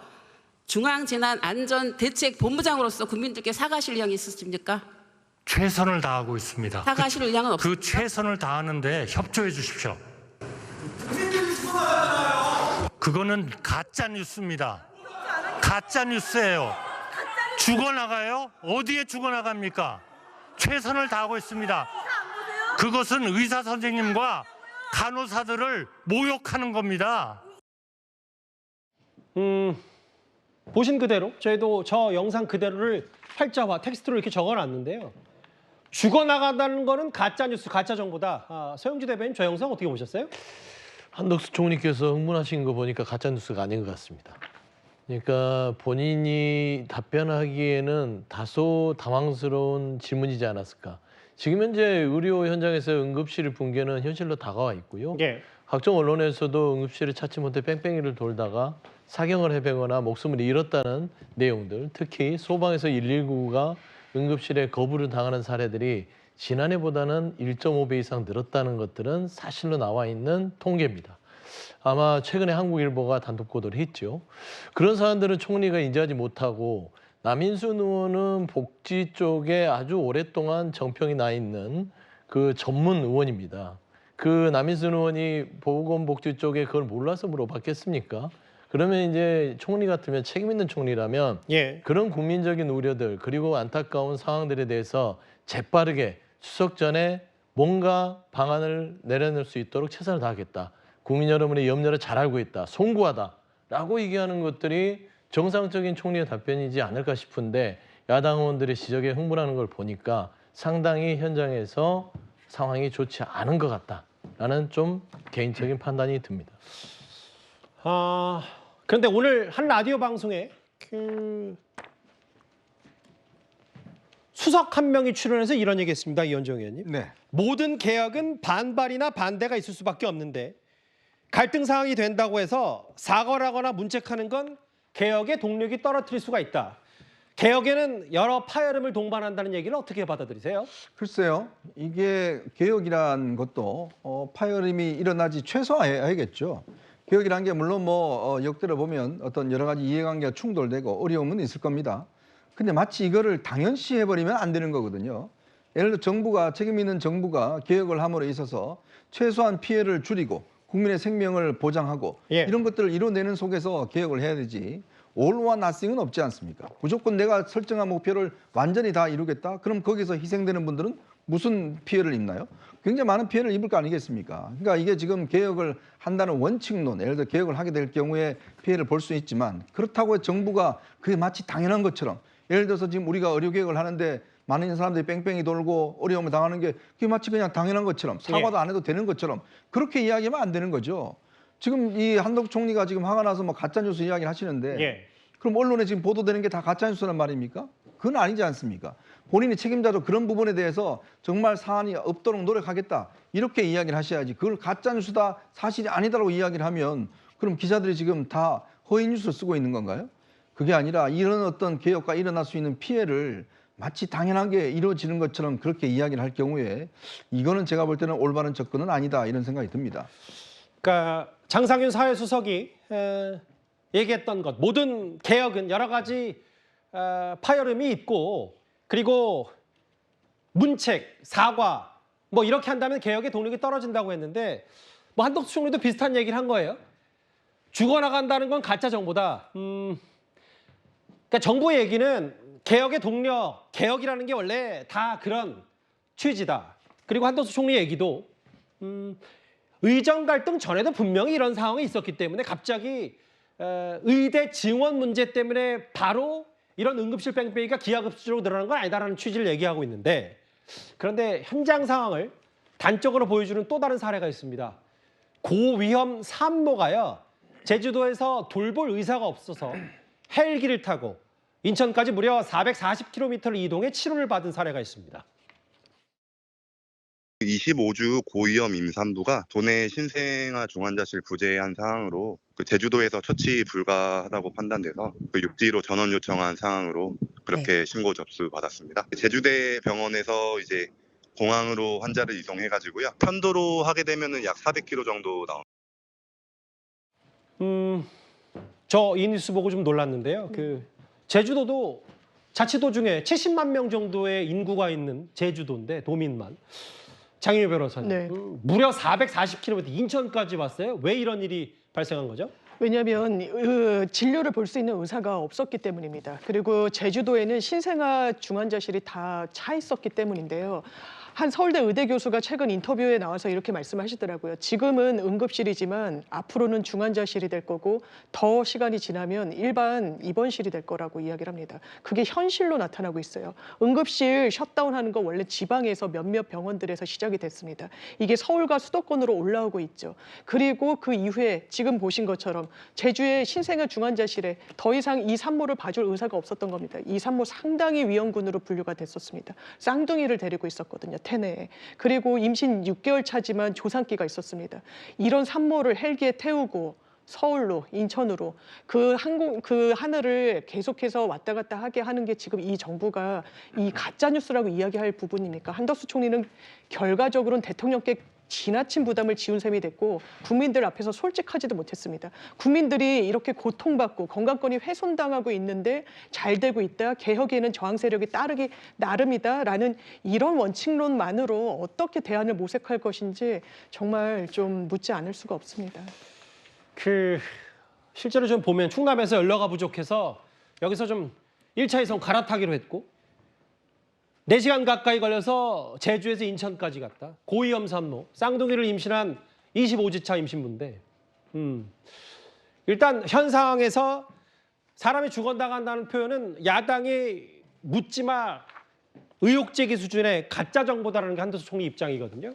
중앙재난안전대책본부장으로서 국민들께 사과하실 의향이 있으십니까? 최선을 다하고 있습니다. 사과하실 의향은 없습니까? 그 최선을 다하는데 협조해 주십시오. 그거는 가짜 뉴스입니다. 가짜 뉴스예요. 죽어나가요? 어디에 죽어나갑니까? 최선을 다하고 있습니다. 그것은 의사 선생님과 간호사들을 모욕하는 겁니다. 보신 그대로 저희도 저 영상 그대로를 활자와 텍스트로 이렇게 적어놨는데요. 죽어나간다는 거는 가짜뉴스, 가짜정보다. 서영주 대변인 저 영상 어떻게 보셨어요? 한덕수 총리께서 흥분하신 거 보니까 가짜뉴스가 아닌 것 같습니다. 그러니까 본인이 답변하기에는 다소 당황스러운 질문이지 않았을까. 지금 현재 의료 현장에서 응급실 붕괴는 현실로 다가와 있고요. 각종 언론에서도 응급실을 찾지 못해 뺑뺑이를 돌다가 사경을 해배거나 목숨을 잃었다는 내용들, 특히 소방에서 119가 응급실에 거부를 당하는 사례들이 지난해보다는 1.5배 이상 늘었다는 것들은 사실로 나와 있는 통계입니다. 아마 최근에 한국일보가 단독 보도를 했죠. 그런 사안들은 총리가 인지하지 못하고 남인순 의원은 복지 쪽에 아주 오랫동안 정평이 나 있는 그 전문 의원입니다. 그 남인순 의원이 보건복지 쪽에 그걸 몰라서 물어봤겠습니까? 그러면 이제 총리 같으면 책임 있는 총리라면 그런 국민적인 우려들 그리고 안타까운 상황들에 대해서 재빠르게 추석 전에 뭔가 방안을 내려낼 수 있도록 최선을 다하겠다. 국민 여러분의 염려를 잘 알고 있다. 송구하다라고 얘기하는 것들이 정상적인 총리의 답변이지 않을까 싶은데 야당 의원들의 지적에 흥분하는 걸 보니까 상당히 현장에서 상황이 좋지 않은 것 같다라는 좀 개인적인 판단이 듭니다. 그런데 오늘 한 라디오 방송에 수석 한 명이 출연해서 이런 얘기했습니다. 이현정 의원님. 네. 모든 개혁은 반발이나 반대가 있을 수밖에 없는데 갈등 상황이 된다고 해서 사과를 하거나 문책하는 건 개혁의 동력이 떨어뜨릴 수가 있다. 개혁에는 여러 파열음을 동반한다는 얘기를 어떻게 받아들이세요? 글쎄요. 이게 개혁이란 것도 파열음이 일어나지 최소화해야겠죠. 개혁이란 게 물론 역대로 보면 어떤 여러 가지 이해관계가 충돌되고 어려움은 있을 겁니다. 근데 마치 이거를 당연시 해버리면 안 되는 거거든요. 예를 들어 정부가 책임 있는 정부가 개혁을 함으로 있어서 최소한 피해를 줄이고 국민의 생명을 보장하고 이런 것들을 이뤄내는 속에서 개혁을 해야 되지. 올와 나싱은 없지 않습니까? 무조건 내가 설정한 목표를 완전히 다 이루겠다? 그럼 거기서 희생되는 분들은 무슨 피해를 입나요? 굉장히 많은 피해를 입을 거 아니겠습니까? 그러니까 이게 지금 개혁을 한다는 원칙론, 예를 들어 개혁을 하게 될 경우에 피해를 볼 수 있지만 그렇다고 정부가 그게 마치 당연한 것처럼 예를 들어서 지금 우리가 의료개혁을 하는데 많은 사람들이 뺑뺑이 돌고 어려움을 당하는 게 그게 마치 그냥 당연한 것처럼 사과도 안 해도 되는 것처럼 그렇게 이야기하면 안 되는 거죠. 지금 이 한덕수 총리가 지금 화가 나서 가짜뉴스 이야기를 하시는데 그럼 언론에 지금 보도되는 게 다 가짜뉴스란 말입니까? 그건 아니지 않습니까? 본인이 책임자로 그런 부분에 대해서 정말 사안이 없도록 노력하겠다 이렇게 이야기를 하셔야지 그걸 가짜뉴스다 사실이 아니다라고 이야기를 하면 그럼 기자들이 지금 다 허위뉴스를 쓰고 있는 건가요? 그게 아니라 이런 어떤 개혁과 일어날 수 있는 피해를 마치 당연하게 이루어지는 것처럼 그렇게 이야기를 할 경우에 이거는 제가 볼 때는 올바른 접근은 아니다 이런 생각이 듭니다. 그러니까 장상윤 사회수석이 얘기했던 것 모든 개혁은 여러 가지 파열음이 있고 그리고 문책, 사과 뭐 이렇게 한다면 개혁의 동력이 떨어진다고 했는데 뭐 한덕수 총리도 비슷한 얘기를 한 거예요. 죽어나간다는 건 가짜 정보다. 그러니까 정부의 얘기는 개혁의 동력, 개혁이라는 게 원래 다 그런 취지다. 그리고 한덕수 총리 얘기도 의정 갈등 전에도 분명히 이런 상황이 있었기 때문에 갑자기 의대 지원 문제 때문에 바로 이런 응급실 뺑뺑이가 기하급수적으로 늘어난 건 아니다라는 취지를 얘기하고 있는데 그런데 현장 상황을 단적으로 보여주는 또 다른 사례가 있습니다. 고위험 산모가요. 제주도에서 돌볼 의사가 없어서 헬기를 타고 인천까지 무려 440km를 이동해 치료를 받은 사례가 있습니다. 25주 고위험 임산부가 도내 신생아 중환자실 부재한 상황으로 제주도에서 처치 불가하다고 판단돼서 육지로 전원 요청한 상황으로 그렇게 신고 접수 받았습니다. 제주대 병원에서 이제 공항으로 환자를 이송해가지고요. 편도로 하게 되면은 약 400km 정도 나옵니다. 저 이 뉴스 보고 좀 놀랐는데요. 제주도도 자치도 중에 70만 명 정도의 인구가 있는 제주도인데 도민만. 장윤희 변호사님, 무려 440km 인천까지 왔어요. 왜 이런 일이 발생한 거죠? 왜냐하면 진료를 볼 수 있는 의사가 없었기 때문입니다. 그리고 제주도에는 신생아 중환자실이 다 차 있었기 때문인데요. 한 서울대 의대 교수가 최근 인터뷰에 나와서 이렇게 말씀하시더라고요. 지금은 응급실이지만 앞으로는 중환자실이 될 거고 더 시간이 지나면 일반 입원실이 될 거라고 이야기를 합니다. 그게 현실로 나타나고 있어요. 응급실 셧다운하는 거 원래 지방에서 몇몇 병원들에서 시작이 됐습니다. 이게 서울과 수도권으로 올라오고 있죠. 그리고 그 이후에 지금 보신 것처럼 제주의 신생아 중환자실에 더 이상 이 산모를 봐줄 의사가 없었던 겁니다. 이 산모 상당히 위험군으로 분류가 됐었습니다. 쌍둥이를 데리고 있었거든요. 태내에. 그리고 임신 6개월 차지만 조산기가 있었습니다. 이런 산모를 헬기에 태우고 서울로, 인천으로 그 하늘을 계속해서 왔다 갔다 하게 하는 게 지금 이 정부가 이 가짜 뉴스라고 이야기할 부분입니까? 한덕수 총리는 결과적으로는 대통령께 지나친 부담을 지운 셈이 됐고 국민들 앞에서 솔직하지도 못했습니다. 국민들이 이렇게 고통받고 건강권이 훼손당하고 있는데 잘 되고 있다. 개혁에는 저항 세력이 따르기 나름이다라는 이런 원칙론만으로 어떻게 대안을 모색할 것인지 정말 좀 묻지 않을 수가 없습니다. 실제로 좀 보면 충남에서 연료가 부족해서 여기서 좀 1차 이송 갈아타기로 했고 4시간 가까이 걸려서 제주에서 인천까지 갔다. 고위험 산모, 쌍둥이를 임신한 25주차 임신부인데 일단 현 상황에서 사람이 죽어나간다는 표현은 야당이 묻지마 의혹제기 수준의 가짜 정보다라는 게 한덕수 총리 입장이거든요.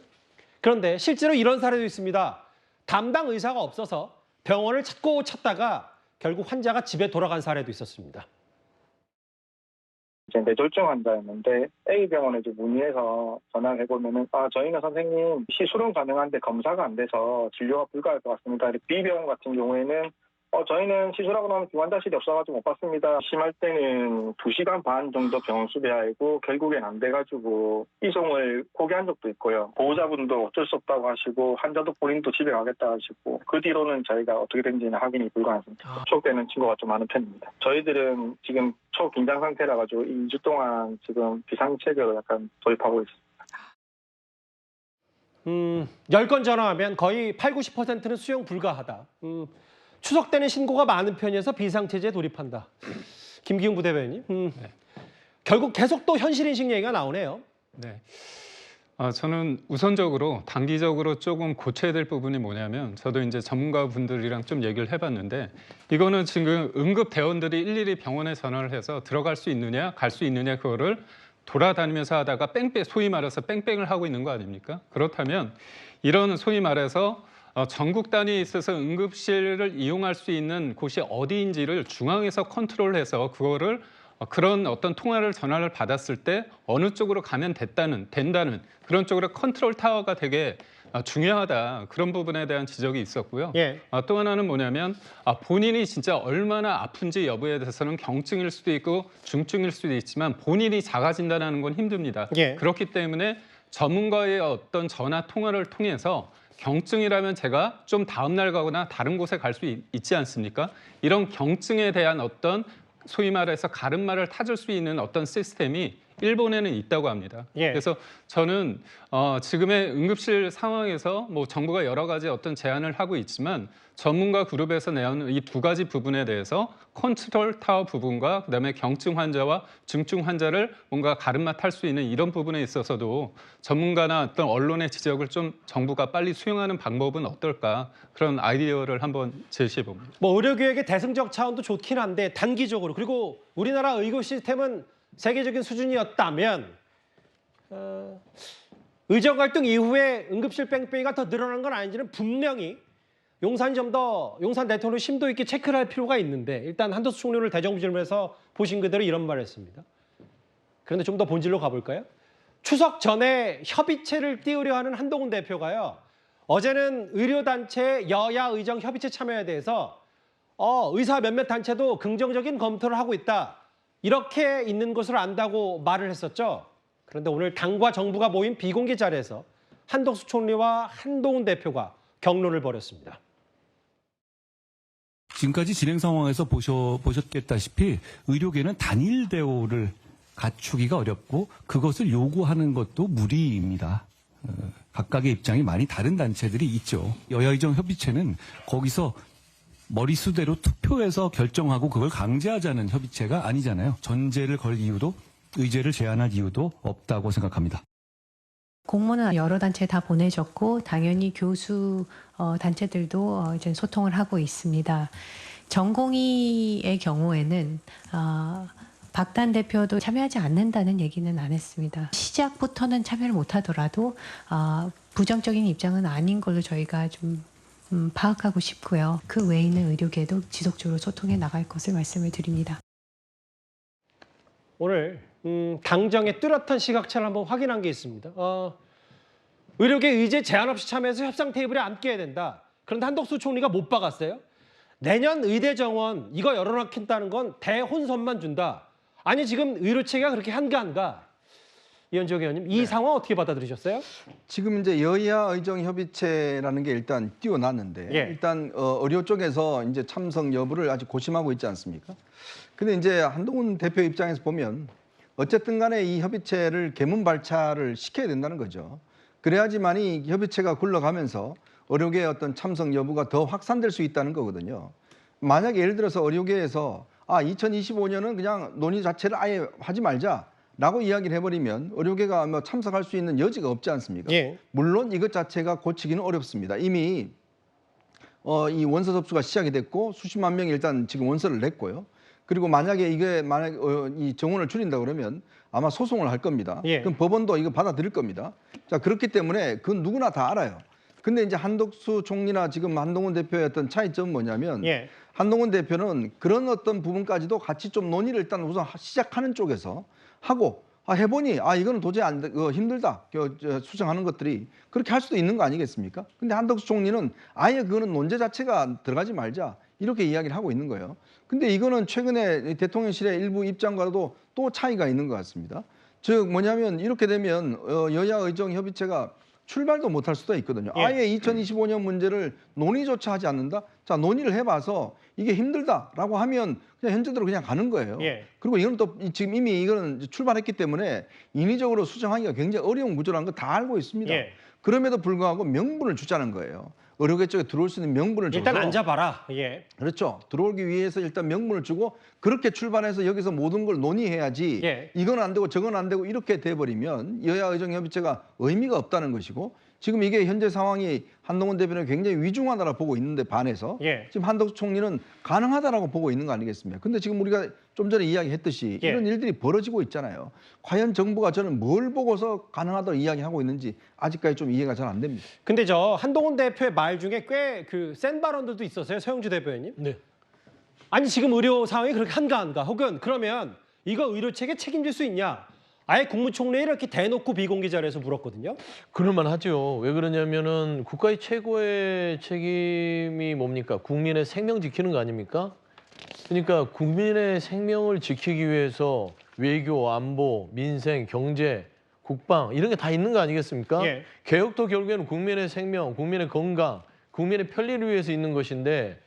그런데 실제로 이런 사례도 있습니다. 담당 의사가 없어서 병원을 찾다가 결국 환자가 집에 돌아간 사례도 있었습니다. 이제 뇌졸중 환자였는데 A병원에 문의해서 전화를 해보면은 저희는 선생님 시술은 가능한데 검사가 안 돼서 진료가 불가할 것 같습니다. B병원 같은 경우에는 저희는 시술하고 나면 중환자실이 없어가지고 못 받습니다. 심할 때는 2시간 반 정도 병원 수배하고 결국엔 안 돼가지고 이송을 포기한 적도 있고요. 보호자분도 어쩔 수 없다고 하시고 환자도 본인도 집에 가겠다 하시고 그 뒤로는 저희가 어떻게 된지는 확인이 불가능합니다. 추적되는 친구가 좀 많은 편입니다. 저희들은 지금 초긴장 상태라 가지고 2주 동안 지금 비상체계로 약간 도입하고 있습니다. 10건 전화하면 거의 80~90%는 수용 불가하다. 추석 때는 신고가 많은 편이어서 비상체제에 돌입한다. 김기웅 부대변인. 결국 계속 또 현실인식 얘기가 나오네요. 네. 저는 우선적으로 단기적으로 조금 고쳐야 될 부분이 뭐냐면 저도 이제 전문가분들이랑 좀 얘기를 해봤는데 이거는 지금 응급 대원들이 일일이 병원에 전화를 해서 들어갈 수 있느냐, 갈 수 있느냐 그거를 돌아다니면서 하다가 소위 말해서 뺑뺑을 하고 있는 거 아닙니까? 그렇다면 이런 소위 말해서 전국 단위에 있어서 응급실을 이용할 수 있는 곳이 어디인지를 중앙에서 컨트롤해서 그거를 그런 어떤 전화를 받았을 때 어느 쪽으로 가면 된다는 그런 쪽으로 컨트롤 타워가 되게 중요하다. 그런 부분에 대한 지적이 있었고요. 예. 또 하나는 뭐냐면 본인이 진짜 얼마나 아픈지 여부에 대해서는 경증일 수도 있고 중증일 수도 있지만 본인이 작아진다는 건 힘듭니다. 예. 그렇기 때문에 전문가의 어떤 전화 통화를 통해서 경증이라면 제가 좀 다음 날 가거나 다른 곳에 갈 수 있지 않습니까? 이런 경증에 대한 어떤 소위 말해서 가름말을 타줄 수 있는 어떤 시스템이 일본에는 있다고 합니다. 예. 그래서 저는 지금의 응급실 상황에서 정부가 여러 가지 어떤 제안을 하고 있지만 전문가 그룹에서 내온 이 2가지 부분에 대해서 컨트롤 타워 부분과 그다음에 경증 환자와 중증 환자를 뭔가 가름마 탈 수 있는 이런 부분에 있어서도 전문가나 어떤 언론의 지적을 좀 정부가 빨리 수용하는 방법은 어떨까 그런 아이디어를 한번 제시해 봅니다. 의료교육의 대승적 차원도 좋긴 한데 단기적으로 그리고 우리나라 의료 시스템은 세계적인 수준이었다면 의정 갈등 이후에 응급실 뺑뺑이가 더 늘어난 건 아닌지는 분명히 용산 대통령 심도 있게 체크를 할 필요가 있는데 일단 한덕수 총리를 대정부 질문에서 보신 그대로 이런 말을 했습니다. 그런데 좀 더 본질로 가볼까요? 추석 전에 협의체를 띄우려 하는 한동훈 대표가요. 어제는 의료단체 여야 의정 협의체 참여에 대해서 의사 몇몇 단체도 긍정적인 검토를 하고 있다. 이렇게 있는 것으로 안다고 말을 했었죠. 그런데 오늘 당과 정부가 모인 비공개 자리에서 한덕수 총리와 한동훈 대표가 격론을 벌였습니다. 지금까지 진행 상황에서 보셨겠다시피 의료계는 단일 대우를 갖추기가 어렵고 그것을 요구하는 것도 무리입니다. 각각의 입장이 많이 다른 단체들이 있죠. 여야의정 협의체는 거기서 머리수대로 투표해서 결정하고 그걸 강제하자는 협의체가 아니잖아요. 전제를 걸 이유도 의제를 제안할 이유도 없다고 생각합니다. 공문은 여러 단체 다 보내졌고 당연히 교수 단체들도 이제 소통을 하고 있습니다. 전공의의 경우에는 박단 대표도 참여하지 않는다는 얘기는 안 했습니다. 시작부터는 참여를 못하더라도 부정적인 입장은 아닌 걸로 저희가 좀 파악하고 싶고요. 그 외에 있는 의료계도 지속적으로 소통해 나갈 것을 말씀을 드립니다. 오늘 당정의 뚜렷한 시각차를 한번 확인한 게 있습니다. 의료계 의제 제한 없이 참여해서 협상 테이블에 앉게 해야 된다. 그런데 한덕수 총리가 못 박았어요. 내년 의대 정원 이거 열어놓겠다는 건 대혼선만 준다. 아니 지금 의료체계가 그렇게 한가한가? 이현주혁 의원님, 이 상황 어떻게 받아들이셨어요? 지금 이제 여야 의정 협의체라는 게 일단 띄워놨는데 일단 의료 쪽에서 이제 참석 여부를 아직 고심하고 있지 않습니까? 근데 이제 한동훈 대표 입장에서 보면 어쨌든 간에 이 협의체를 개문 발차를 시켜야 된다는 거죠. 그래야지만이 협의체가 굴러가면서 의료계의 어떤 참석 여부가 더 확산될 수 있다는 거거든요. 만약에 예를 들어서 의료계에서 2025년은 그냥 논의 자체를 아예 하지 말자라고 이야기를 해버리면 의료계가 뭐 참석할 수 있는 여지가 없지 않습니까? 물론 이것 자체가 고치기는 어렵습니다. 이미 이 원서 접수가 시작이 됐고 수십만 명이 일단 지금 원서를 냈고요. 그리고 만약에 이게 이 정원을 줄인다 그러면 아마 소송을 할 겁니다. 그럼 법원도 이거 받아들일 겁니다. 자, 그렇기 때문에 그건 누구나 다 알아요. 근데 이제 한덕수 총리나 지금 한동훈 대표의 어떤 차이점은 뭐냐면 한동훈 대표는 그런 어떤 부분까지도 같이 좀 논의를 일단 우선 시작하는 쪽에서 하고 해보니 이거는 도저히 힘들다 수정하는 것들이 그렇게 할 수도 있는 거 아니겠습니까? 근데 한덕수 총리는 아예 그거는 논제 자체가 들어가지 말자 이렇게 이야기를 하고 있는 거예요. 근데 이거는 최근에 대통령실의 일부 입장과도 또 차이가 있는 것 같습니다. 즉 뭐냐면 이렇게 되면 여야 의정 협의체가 출발도 못할 수도 있거든요. 아예 2025년 문제를 논의조차 하지 않는다? 자, 논의를 해봐서 이게 힘들다라고 하면 그냥 현재대로 그냥 가는 거예요. 그리고 이건 또 지금 이미 이거는 출발했기 때문에 인위적으로 수정하기가 굉장히 어려운 구조라는 거 다 알고 있습니다. 그럼에도 불구하고 명분을 주자는 거예요. 의료계 쪽에 들어올 수 있는 명분을 줘서 일단 앉아봐라. 그렇죠. 들어오기 위해서 일단 명분을 주고 그렇게 출발해서 여기서 모든 걸 논의해야지 이건 안 되고 저건 안 되고 이렇게 돼버리면 여야 의정협의체가 의미가 없다는 것이고 지금 이게 현재 상황이 한동훈 대표는 굉장히 위중하다라고 보고 있는데 반해서 지금 한덕수 총리는 가능하다라고 보고 있는 거 아니겠습니까? 근데 지금 우리가 좀 전에 이야기했듯이 이런 일들이 벌어지고 있잖아요. 과연 정부가 저는 뭘 보고서 가능하다고 이야기하고 있는지 아직까지 좀 이해가 잘 안 됩니다. 근데 저 한동훈 대표의 말 중에 꽤 센 발언들도 있었어요, 서영주 대표님. 아니 지금 의료 상황이 그렇게 한가한가? 혹은 그러면 이거 의료 체계 책임질 수 있냐? 아예 국무총리를 이렇게 대놓고 비공개 자리에서 물었거든요. 그럴만 하죠. 왜 그러냐면은 국가의 최고의 책임이 뭡니까? 국민의 생명 지키는 거 아닙니까? 그러니까 국민의 생명을 지키기 위해서 외교, 안보, 민생, 경제, 국방 이런 게 다 있는 거 아니겠습니까? 개혁도 결국에는 국민의 생명, 국민의 건강, 국민의 편리를 위해서 있는 것인데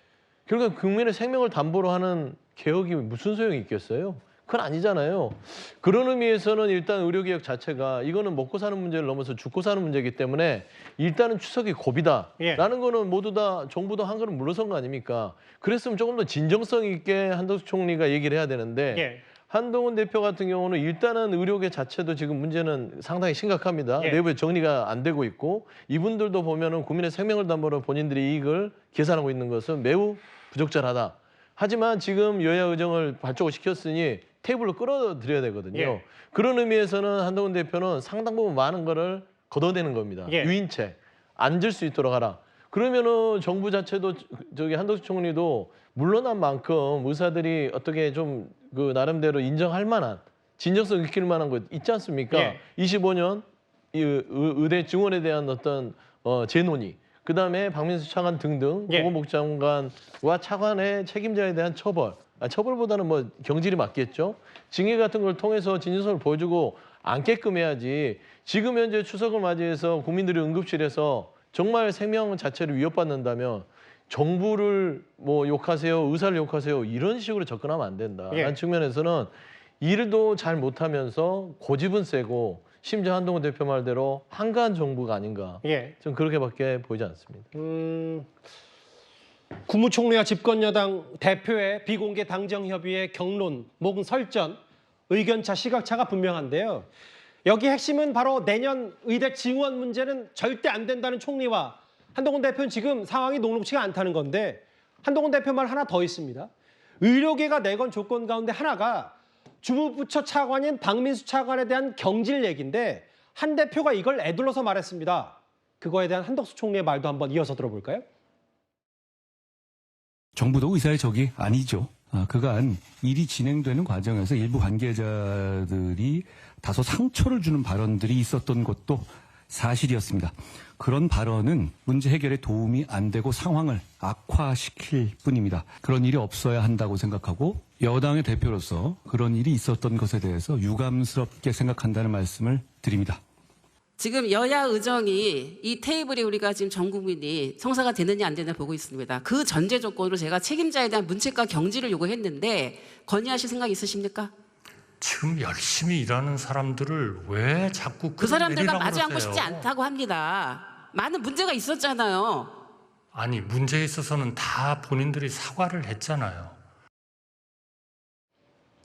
결국 국민의 생명을 담보로 하는 개혁이 무슨 소용이 있겠어요? 그건 아니잖아요. 그런 의미에서는 일단 의료개혁 자체가 이거는 먹고 사는 문제를 넘어서 죽고 사는 문제이기 때문에 일단은 추석이 고비다라는 거는 모두 다 정부도 한 걸음 물러선 거 아닙니까? 그랬으면 조금 더 진정성 있게 한덕수 총리가 얘기를 해야 되는데 한동훈 대표 같은 경우는 일단은 의료계 자체도 지금 문제는 상당히 심각합니다. 내부에 정리가 안 되고 있고 이분들도 보면은 국민의 생명을 담보로 본인들의 이익을 계산하고 있는 것은 매우 부적절하다. 하지만 지금 여야 의정을 발족을 시켰으니 테이블로 끌어들여야 되거든요. 그런 의미에서는 한동훈 대표는 상당 부분 많은 거를 걷어내는 겁니다. 유인책, 앉을 수 있도록 하라. 그러면은 정부 자체도 저기 한덕수 총리도 물러난 만큼 의사들이 어떻게 좀 그 나름대로 인정할 만한 진정성 익힐 만한 거 있지 않습니까? 25년 의대 증원에 대한 어떤 재논의. 그다음에 박민수 차관 등등 보건복지 장관과 차관의 책임자에 대한 처벌. 처벌보다는 뭐 경질이 맞겠죠. 징계 같은 걸 통해서 진정성을 보여주고 않게끔 해야지. 지금 현재 추석을 맞이해서 국민들이 응급실에서 정말 생명 자체를 위협받는다면 정부를 뭐 욕하세요, 의사를 욕하세요 이런 식으로 접근하면 안 된다라는 측면에서는 일도 잘 못하면서 고집은 세고 심지어 한동훈 대표 말대로 한가한 정부가 아닌가. 좀 그렇게밖에 보이지 않습니다. 국무총리와 집권여당 대표의 비공개 당정협의회 경론, 혹은 설전, 의견차, 시각차가 분명한데요. 여기 핵심은 바로 내년 의대 증원 문제는 절대 안 된다는 총리와 한동훈 대표는 지금 상황이 녹록치가 않다는 건데 한동훈 대표 말 하나 더 있습니다. 의료계가 내건 조건 가운데 하나가 주무부처 차관인 박민수 차관에 대한 경질 얘기인데 한 대표가 이걸 애둘러서 말했습니다. 그거에 대한 한덕수 총리의 말도 한번 이어서 들어볼까요? 정부도 의사의 적이 아니죠. 그간 일이 진행되는 과정에서 일부 관계자들이 다소 상처를 주는 발언들이 있었던 것도 사실이었습니다. 그런 발언은 문제 해결에 도움이 안 되고 상황을 악화시킬 뿐입니다. 그런 일이 없어야 한다고 생각하고 여당의 대표로서 그런 일이 있었던 것에 대해서 유감스럽게 생각한다는 말씀을 드립니다. 지금 여야 의정이 이 테이블이 우리가 지금 전 국민이 성사가 되느냐 안 되느냐 보고 있습니다. 그 전제 조건으로 제가 책임자에 대한 문책과 경지를 요구했는데 건의하실 생각 있으십니까? 지금 열심히 일하는 사람들을 왜 자꾸 그 사람들과 끌어내리라고 마주 앉고 그러세요? 싶지 않다고 합니다. 많은 문제가 있었잖아요. 아니 문제에 있어서는 다 본인들이 사과를 했잖아요.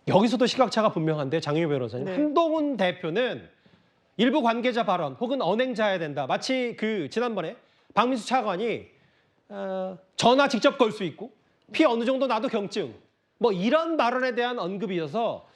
여기서도 시각차가 분명한데 장윤희 변호사님. 네. 한동훈 대표는 일부 관계자 발언 혹은 언행자야 된다. 마치 그 지난번에 박민수 차관이 전화 직접 걸 수 있고 피 어느 정도 나도 경증 뭐 이런 발언에 대한 언급이어서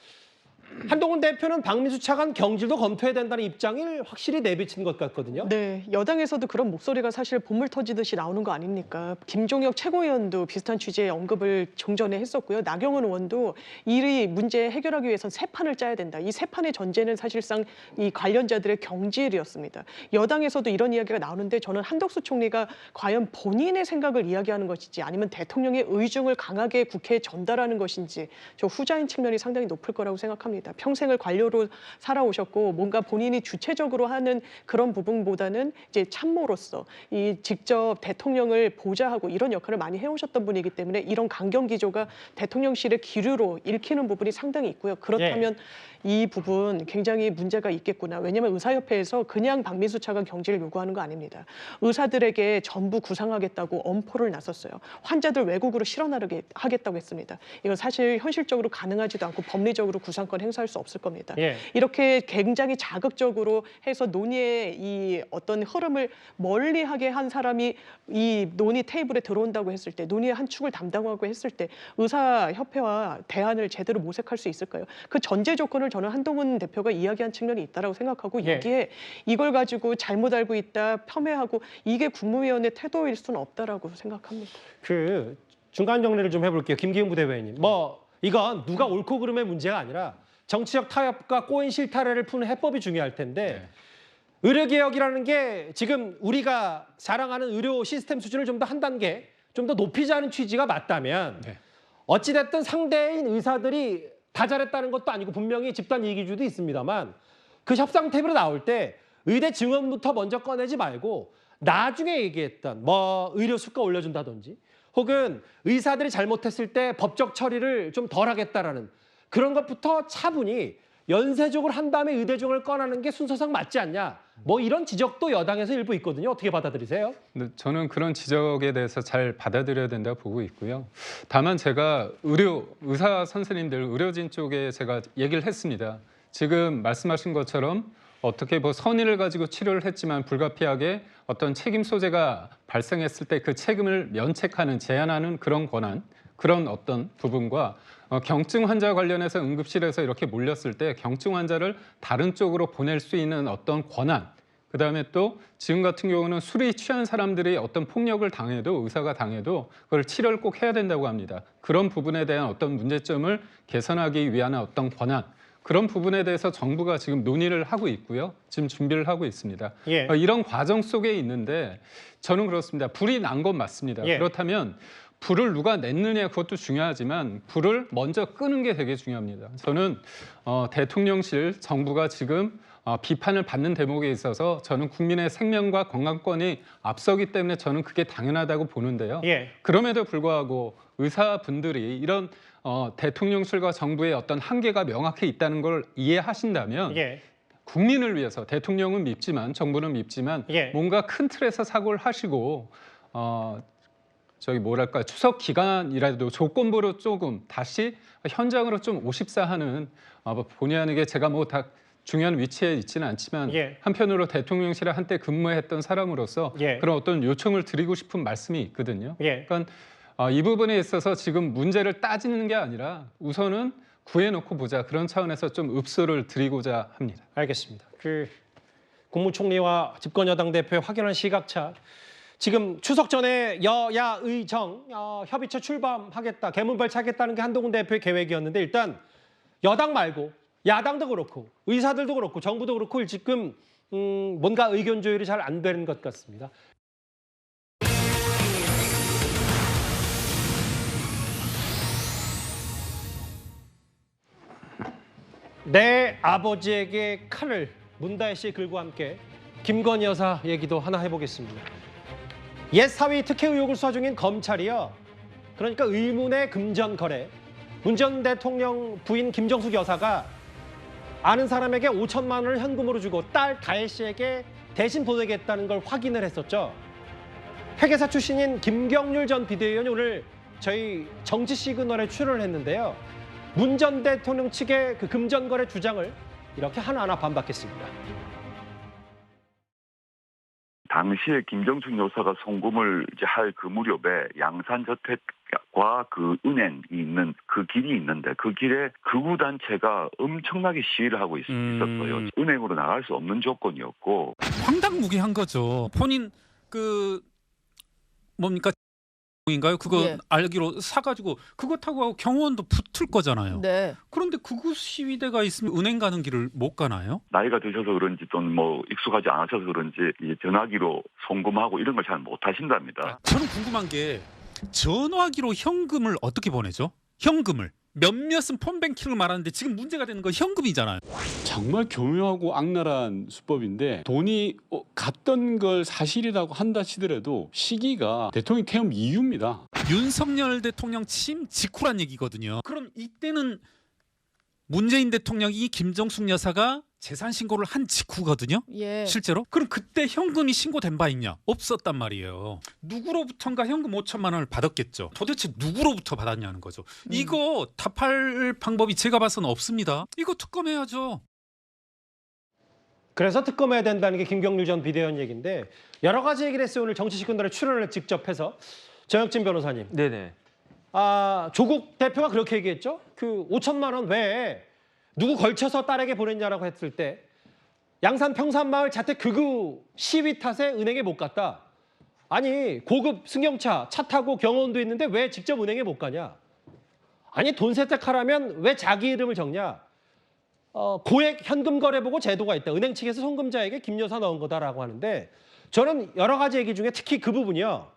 한동훈 대표는 박민수 차관 경질도 검토해야 된다는 입장을 확실히 내비친 것 같거든요. 네, 여당에서도 그런 목소리가 사실 보물 터지듯이 나오는 거 아닙니까? 김종혁 최고위원도 비슷한 취지의 언급을 종전에 했었고요. 나경원 의원도 이 문제 해결하기 위해선 세 판을 짜야 된다. 이 세 판의 전제는 사실상 이 관련자들의 경질이었습니다. 여당에서도 이런 이야기가 나오는데 저는 한덕수 총리가 과연 본인의 생각을 이야기하는 것인지 아니면 대통령의 의중을 강하게 국회에 전달하는 것인지 저 후자인 측면이 상당히 높을 거라고 생각합니다. 평생을 관료로 살아오셨고 뭔가 본인이 주체적으로 하는 그런 부분보다는 이제 참모로서 이 직접 대통령을 보좌하고 이런 역할을 많이 해오셨던 분이기 때문에 이런 강경 기조가 대통령실의 기류로 읽히는 부분이 상당히 있고요. 그렇다면 이 부분 굉장히 문제가 있겠구나. 왜냐하면 의사협회에서 그냥 박민수 차관 경질을 요구하는 거 아닙니다. 의사들에게 전부 구상하겠다고 엄포를 나섰어요. 환자들 외국으로 실어나르게 하겠다고 했습니다. 이건 사실 현실적으로 가능하지도 않고 법리적으로 구상권 행사할 수 없을 겁니다. 이렇게 굉장히 자극적으로 해서 논의의 이 어떤 흐름을 멀리하게 한 사람이 이 논의 테이블에 들어온다고 했을 때, 논의의 한 축을 담당하고 했을 때 의사협회와 대안을 제대로 모색할 수 있을까요? 그 전제 조건을 저는 한동훈 대표가 이야기한 측면이 있다고 생각하고 여기에 이걸 가지고 잘못 알고 있다, 폄훼하고 이게 국무위원의 태도일 수는 없다라고 생각합니다. 그 중간 정리를 좀 해볼게요. 김기훈 부대변인님. 뭐 이건 누가 옳고 그름의 문제가 아니라 정치적 타협과 꼬인 실타래를 푸는 해법이 중요할 텐데 의료개혁이라는 게 지금 우리가 자랑하는 의료 시스템 수준을 좀 더 한 단계 좀 더 높이자는 취지가 맞다면 어찌됐든 상대인 의사들이 다 잘했다는 것도 아니고 분명히 집단 이기주의도 있습니다만 그 협상 테이블에 나올 때 의대 증언부터 먼저 꺼내지 말고 나중에 얘기했던 뭐 의료 수가 올려준다든지 혹은 의사들이 잘못했을 때 법적 처리를 좀 덜 하겠다라는 그런 것부터 차분히 연쇄적으로 한 다음에 의대 증언을 꺼내는 게 순서상 맞지 않냐. 뭐 이런 지적도 여당에서 일부 있거든요. 어떻게 받아들이세요? 네, 저는 그런 지적에 대해서 잘 받아들여야 된다고 보고 있고요. 다만 제가 의사 선생님들, 의료진 쪽에 제가 얘기를 했습니다. 지금 말씀하신 것처럼 어떻게 뭐 선의를 가지고 치료를 했지만 불가피하게 어떤 책임 소재가 발생했을 때 그 책임을 면책하는, 제한하는 그런 권한, 그런 어떤 부분과 경증 환자 관련해서 응급실에서 이렇게 몰렸을 때 경증 환자를 다른 쪽으로 보낼 수 있는 어떤 권한, 그다음에 또 지금 같은 경우는 술이 취한 사람들이 어떤 폭력을 당해도 의사가 당해도 그걸 치료를 꼭 해야 된다고 합니다. 그런 부분에 대한 어떤 문제점을 개선하기 위한 어떤 권한, 그런 부분에 대해서 정부가 지금 논의를 하고 있고요. 지금 준비를 하고 있습니다. 이런 과정 속에 있는데 저는 그렇습니다. 불이 난 건 맞습니다. 그렇다면 불을 누가 냈느냐 그것도 중요하지만 불을 먼저 끄는 게 되게 중요합니다. 저는 대통령실 정부가 지금 비판을 받는 대목에 있어서 저는 국민의 생명과 건강권이 앞서기 때문에 저는 그게 당연하다고 보는데요. 그럼에도 불구하고 의사분들이 이런 대통령실과 정부의 어떤 한계가 명확히 있다는 걸 이해하신다면 국민을 위해서 대통령은 밉지만 정부는 밉지만 뭔가 큰 틀에서 사고를 하시고 저기 뭐랄까 추석 기간이라도 조건부로 조금 다시 현장으로 좀 오십사하는 본의 아니게 제가 뭐 다 중요한 위치에 있지는 않지만 한편으로 대통령실에 한때 근무했던 사람으로서 그런 어떤 요청을 드리고 싶은 말씀이 있거든요. 그러니까 이 부분에 있어서 지금 문제를 따지는 게 아니라 우선은 구해놓고 보자 그런 차원에서 좀 읍소를 드리고자 합니다. 알겠습니다. 그 국무총리와 집권여당 대표의 확연한 시각차. 지금 추석 전에 여야 의정 협의체 출범하겠다, 개문발차하겠다는 게 한동훈 대표의 계획이었는데 일단 여당 말고 야당도 그렇고 의사들도 그렇고 정부도 그렇고 지금 뭔가 의견 조율이 잘 안 되는 것 같습니다. 내 아버지에게 칼을 문다혜 씨의 글과 함께 김건희 여사 얘기도 하나 해보겠습니다. 옛 사위 특혜 의혹을 수사 중인 검찰이요. 그러니까 의문의 금전 거래. 문 전 대통령 부인 김정숙 여사가 아는 사람에게 5천만 원을 현금으로 주고 딸 다혜 씨에게 대신 보내겠다는 걸 확인을 했었죠. 회계사 출신인 김경률 전 비대위원이 오늘 저희 정치 시그널에 출연을 했는데요. 문 전 대통령 측의 그 금전 거래 주장을 이렇게 하나하나 반박했습니다. 당시에 김정숙 여사가 송금을 이제 할 그 무렵에 양산저택과 그 은행이 있는 그 길이 있는데 그 길에 극우 단체가 엄청나게 시위를 하고 있었어요. 은행으로 나갈 수 없는 조건이었고. 황당무계한 거죠. 본인 그 뭡니까? 인가요? 그거 예. 알기로 사가지고 그거 타고 경호원도 붙을 거잖아요. 네. 그런데 극우 시위대가 있으면 은행 가는 길을 못 가나요? 나이가 드셔서 그런지 또는 뭐 익숙하지 않으셔서 그런지 이제 전화기로 송금하고 이런 걸 잘 못하신답니다. 저는 궁금한 게 전화기로 현금을 어떻게 보내죠? 현금을. 몇몇은 폰뱅킹을 말하는데 지금 문제가 되는 건 현금이잖아요. 정말 교묘하고 악랄한 수법인데 돈이 갔던 걸 사실이라고 한다 치더라도 시기가 대통령 퇴임 이후입니다. 윤석열 대통령 취임 직후란 얘기거든요. 그럼 이때는 문재인 대통령이 김정숙 여사가 재산 신고를 한 직후거든요. 예. 실제로. 그럼 그때 현금이 신고된 바 있냐? 없었단 말이에요. 누구로부턴가 현금 5천만 원을 받았겠죠. 도대체 누구로부터 받았냐는 거죠. 이거 답할 방법이 제가 봐서는 없습니다. 이거 특검해야죠. 그래서 특검해야 된다는 게 김경률 전 비대위원 얘기인데 여러 가지 얘기를 했어요. 오늘 정치 시그널에 출연을 직접 해서. 정혁진 변호사님. 네네. 조국 대표가 그렇게 얘기했죠. 그 5천만 원 외에 누구 걸쳐서 딸에게 보냈냐라고 했을 때 양산 평산마을 자택 극우 시위 탓에 은행에 못 갔다. 아니 고급 승용차 차 타고 경호원도 있는데 왜 직접 은행에 못 가냐. 아니 돈 세탁하라면 왜 자기 이름을 적냐. 고액 현금 거래 보고 제도가 있다. 은행 측에서 송금자에게 김 여사 넣은 거다라고 하는데 저는 여러 가지 얘기 중에 특히 그 부분이요.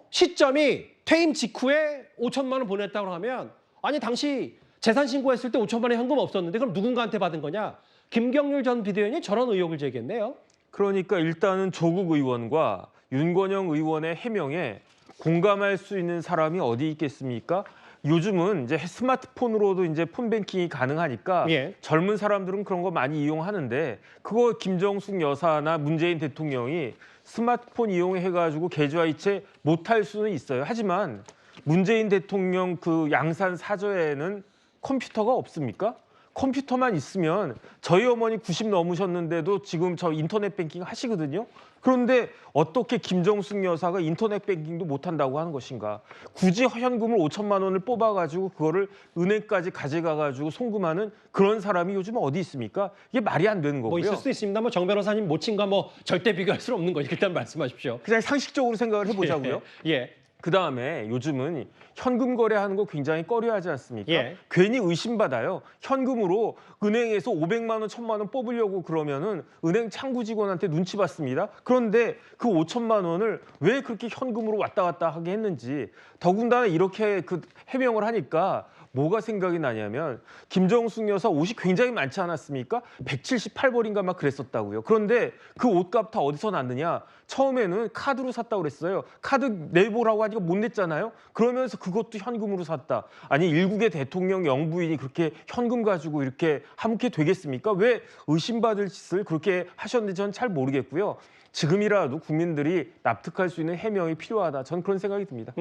시점이 퇴임 직후에 5천만 원 보냈다고 하면 아니 당시 재산 신고했을 때 5천만 원 현금 없었는데 그럼 누군가한테 받은 거냐? 김경률 전 비대위원이 저런 의혹을 제기했네요. 그러니까 일단은 조국 의원과 윤건영 의원의 해명에 공감할 수 있는 사람이 어디 있겠습니까? 요즘은 이제 스마트폰으로도 이제 폰뱅킹이 가능하니까 예. 젊은 사람들은 그런 거 많이 이용하는데 그거 김정숙 여사나 문재인 대통령이 스마트폰 이용해가지고 계좌이체 못할 수는 있어요. 하지만 문재인 대통령 그 양산 사저에는 컴퓨터가 없습니까? 컴퓨터만 있으면 저희 어머니 90 넘으셨는데도 지금 저 인터넷 뱅킹 하시거든요. 그런데 어떻게 김정숙 여사가 인터넷 뱅킹도 못한다고 하는 것인가? 굳이 현금을 5천만 원을 뽑아가지고 그거를 은행까지 가져가가지고 송금하는 그런 사람이 요즘 어디 있습니까? 이게 말이 안 되는 거고요. 뭐 있을 수 있습니다. 정 변호사님 모친과 절대 비교할 수는 없는 거니까 일단 말씀하십시오. 그냥 상식적으로 생각을 해보자고요. 예. 그다음에 요즘은 현금 거래하는 거 굉장히 꺼려하지 않습니까? 예. 괜히 의심받아요. 현금으로 은행에서 500만 원, 1000만 원 뽑으려고 그러면은 은행 창구 직원한테 눈치 받습니다. 그런데 그 5천만 원을 왜 그렇게 현금으로 왔다 갔다 하게 했는지 더군다나 이렇게 그 해명을 하니까 뭐가 생각이 나냐면 김정숙 여사 옷이 굉장히 많지 않았습니까? 178벌인가 막 그랬었다고요. 그런데 그 옷값 다 어디서 났느냐? 처음에는 카드로 샀다고 그랬어요. 카드 내보라고 하니까 못 냈잖아요. 그러면서 그것도 현금으로 샀다. 아니 일국의 대통령 영부인이 그렇게 현금 가지고 이렇게 함께 되겠습니까? 왜 의심받을 짓을 그렇게 하셨는지 전 잘 모르겠고요. 지금이라도 국민들이 납득할 수 있는 해명이 필요하다. 전 그런 생각이 듭니다.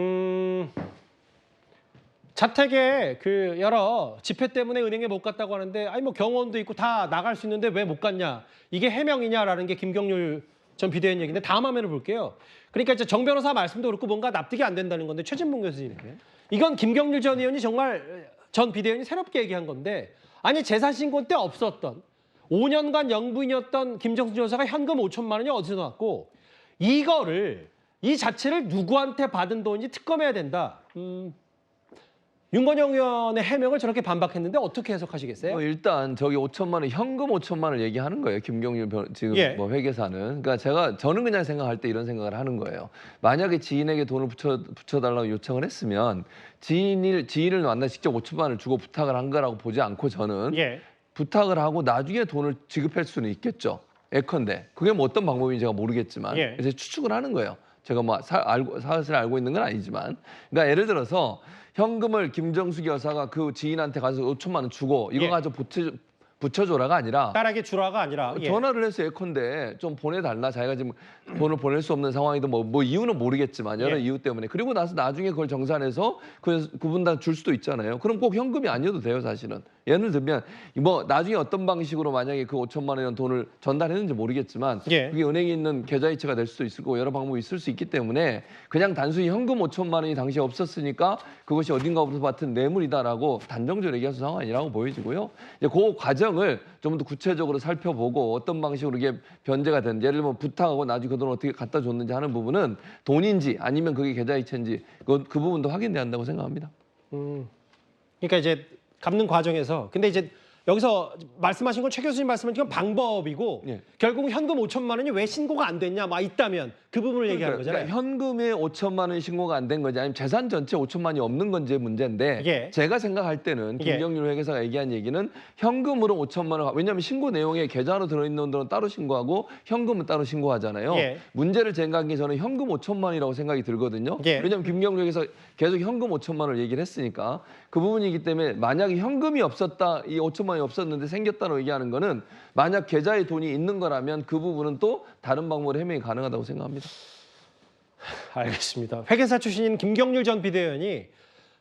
자택에 그 여러 집회 때문에 은행에 못 갔다고 하는데 아니 경호원도 있고 다 나갈 수 있는데 왜 못 갔냐. 이게 해명이냐라는 게 김경률 전 비대위원 얘기인데 다음 화면을 볼게요. 그러니까 이제 정 변호사 말씀도 그렇고 뭔가 납득이 안 된다는 건데 최진봉 교수님. 이건 김경률 전 의원이 정말 전 비대위원이 새롭게 얘기한 건데 아니 재산 신고 때 없었던 5년간 영부인이었던 김정숙 여사가 현금 5천만 원이 어디서 나왔고 이 자체를 누구한테 받은 돈인지 특검해야 된다. 윤건영 의원의 해명을 저렇게 반박했는데 어떻게 해석하시겠어요? 일단 저기 5천만 원 현금 5천만 원을 얘기하는 거예요. 김경률 지금 예. 뭐 회계사는. 그러니까 저는 그냥 생각할 때 이런 생각을 하는 거예요. 만약에 지인에게 돈을 붙여달라고 요청을 했으면 지인을 만나 직접 5천만 원을 주고 부탁을 한 거라고 보지 않고 저는 예. 부탁을 하고 나중에 돈을 지급할 수는 있겠죠. 예컨대 그게 뭐 어떤 방법인지 제가 모르겠지만 예. 그래서 추측을 하는 거예요. 제가 뭐 사실을 알고 있는 건 아니지만, 그러니까 예를 들어서 현금을 김정숙 여사가 그 지인한테 가서 5천만 원 주고 이거 예. 가지고 붙여줘라가 아니라 딸에게 주라가 아니라 전화를 해서 예컨대 좀 보내달라. 자기가 지금 돈을 보낼 수 없는 상황이든 뭐 이유는 모르겠지만 여러 예. 이유 때문에. 그리고 나서 나중에 그걸 정산해서 그분 다 줄 수도 있잖아요. 그럼 꼭 현금이 아니어도 돼요, 사실은. 예를 들면 뭐 나중에 어떤 방식으로 만약에 그 5천만 원이라는 돈을 전달했는지 모르겠지만 예. 그게 은행에 있는 계좌이체가 될 수도 있고 여러 방법이 있을 수 있기 때문에 그냥 단순히 현금 5천만 원이 당시에 없었으니까 그것이 어딘가부터 받은 뇌물이다라고 단정적으로 얘기할 수 상황이 아니라고 보여지고요. 이제 그 과정을 좀 더 구체적으로 살펴보고 어떤 방식으로 이게 변제가 되는지, 예를 들면 부탁하고 나중에 그 돈을 어떻게 갖다 줬는지 하는 부분은 돈인지 아니면 그게 계좌이체인지 그 부분도 확인돼야 한다고 생각합니다. 그러니까 이제 갚는 과정에서 근데 이제 여기서 말씀하신 건 최 교수님 말씀하신 건 방법이고 예. 결국 현금 5천만 원이 왜 신고가 안 됐냐 막 있다면 그 부분을 얘기하는 거잖아요. 그러니까 현금에 5천만 원이 신고가 안 된 건지 아니면 재산 전체 5천만 원이 없는 건지 문제인데 예. 제가 생각할 때는 김경률 회계사가 얘기한 얘기는 현금으로 5천만 원, 왜냐하면 신고 내용에 계좌로 들어있는 돈은 따로 신고하고 현금은 따로 신고하잖아요. 예. 문제를 제기한 게 저는 현금 5천만 원이라고 생각이 들거든요. 예. 왜냐하면 김경률 회계사 계속 현금 5천만 원을 얘기를 했으니까 그 부분이기 때문에 만약에 현금이 없었다, 이 5천만 원이 없었는데 생겼다고 얘기하는 거는 만약 계좌에 돈이 있는 거라면 그 부분은 또 다른 방법으로 해명이 가능하다고 생각합니다. 알겠습니다. 회계사 출신인 김경률 전 비대위원이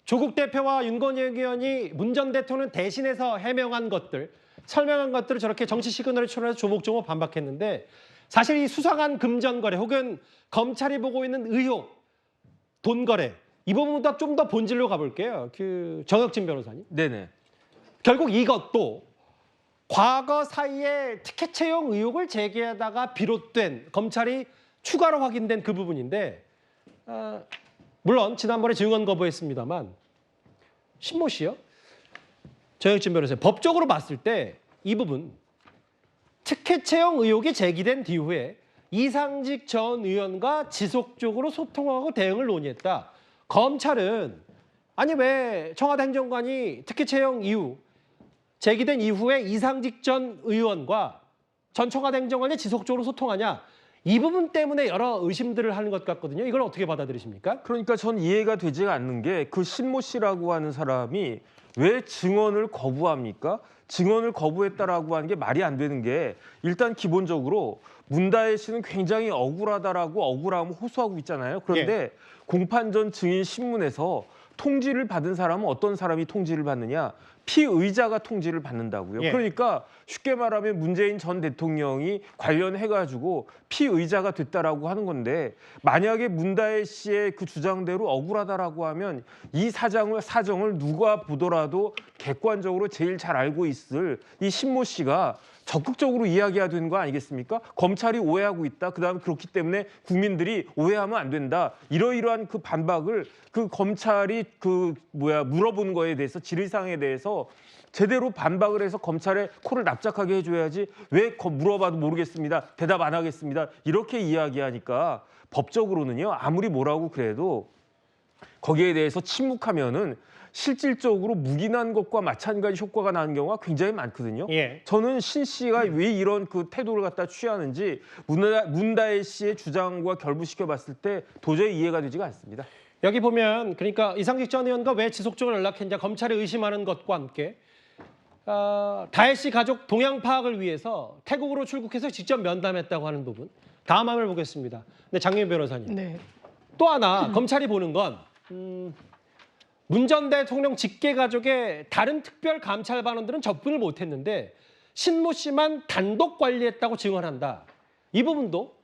조국 대표와 윤건영 의원이 문 전 대통령 대신해서 해명한 것들, 설명한 것들을 저렇게 정치 시그널을 출연해서 조목조목 반박했는데 사실 이 수상한 금전 거래 혹은 검찰이 보고 있는 의혹, 돈 거래 이 부분보다 좀 더 본질로 가볼게요. 그 정혁진 변호사님. 네네. 결국 이것도 과거 사이에 티켓 채용 의혹을 제기하다가 비롯된 검찰이 추가로 확인된 그 부분인데 물론 지난번에 증언 거부했습니다만 신모 씨요? 정혁진 변호사님 법적으로 봤을 때 이 부분 티켓 채용 의혹이 제기된 뒤후에 이상직 전 의원과 지속적으로 소통하고 대응을 논의했다. 검찰은 아니 왜 청와대 행정관이 티켓 채용 이후 제기된 이후에 이상직 전 의원과 전 청와대 행정관이 지속적으로 소통하냐. 이 부분 때문에 여러 의심들을 하는 것 같거든요. 이걸 어떻게 받아들이십니까? 그러니까 전 이해가 되지가 않는 게 그 신모 씨라고 하는 사람이 왜 증언을 거부합니까? 증언을 거부했다라고 하는 게 말이 안 되는 게 일단 기본적으로 문다혜 씨는 굉장히 억울하다라고 억울함을 호소하고 있잖아요. 그런데 공판 전 증인 신문에서 통지를 받은 사람은 어떤 사람이 통지를 받느냐? 피의자가 통지를 받는다고요. 예. 그러니까 쉽게 말하면 문재인 전 대통령이 관련해가지고 피의자가 됐다라고 하는 건데 만약에 문다혜 씨의 그 주장대로 억울하다라고 하면 이 사정을 누가 보더라도 객관적으로 제일 잘 알고 있을 이 신모 씨가 적극적으로 이야기해야 되는 거 아니겠습니까? 검찰이 오해하고 있다. 그다음에 그렇기 때문에 국민들이 오해하면 안 된다. 이러이러한 그 반박을 그 검찰이 물어보는 거에 대해서 질의사항에 대해서 제대로 반박을 해서 검찰에 코를 납작하게 해줘야지 왜 물어봐도 모르겠습니다. 대답 안 하겠습니다. 이렇게 이야기하니까 법적으로는요. 아무리 뭐라고 그래도 거기에 대해서 침묵하면은 실질적으로 묵인한 것과 마찬가지 효과가 나는 경우가 굉장히 많거든요. 예. 저는 신 씨가 왜 이런 그 태도를 갖다 취하는지 문다혜 씨의 주장과 결부시켜 봤을 때 도저히 이해가 되지가 않습니다. 여기 보면 그러니까 이상직 전 의원과 왜 지속적으로 연락했냐 검찰이 의심하는 것과 함께 다혜 씨 가족 동향 파악을 위해서 태국으로 출국해서 직접 면담했다고 하는 부분. 다음 화면을 보겠습니다. 네, 장윤 변호사님. 네. 또 하나 검찰이 보는 건 문 전 대통령 직계 가족의 다른 특별 감찰 반원들은 접근을 못했는데 신모 씨만 단독 관리했다고 증언한다. 이 부분도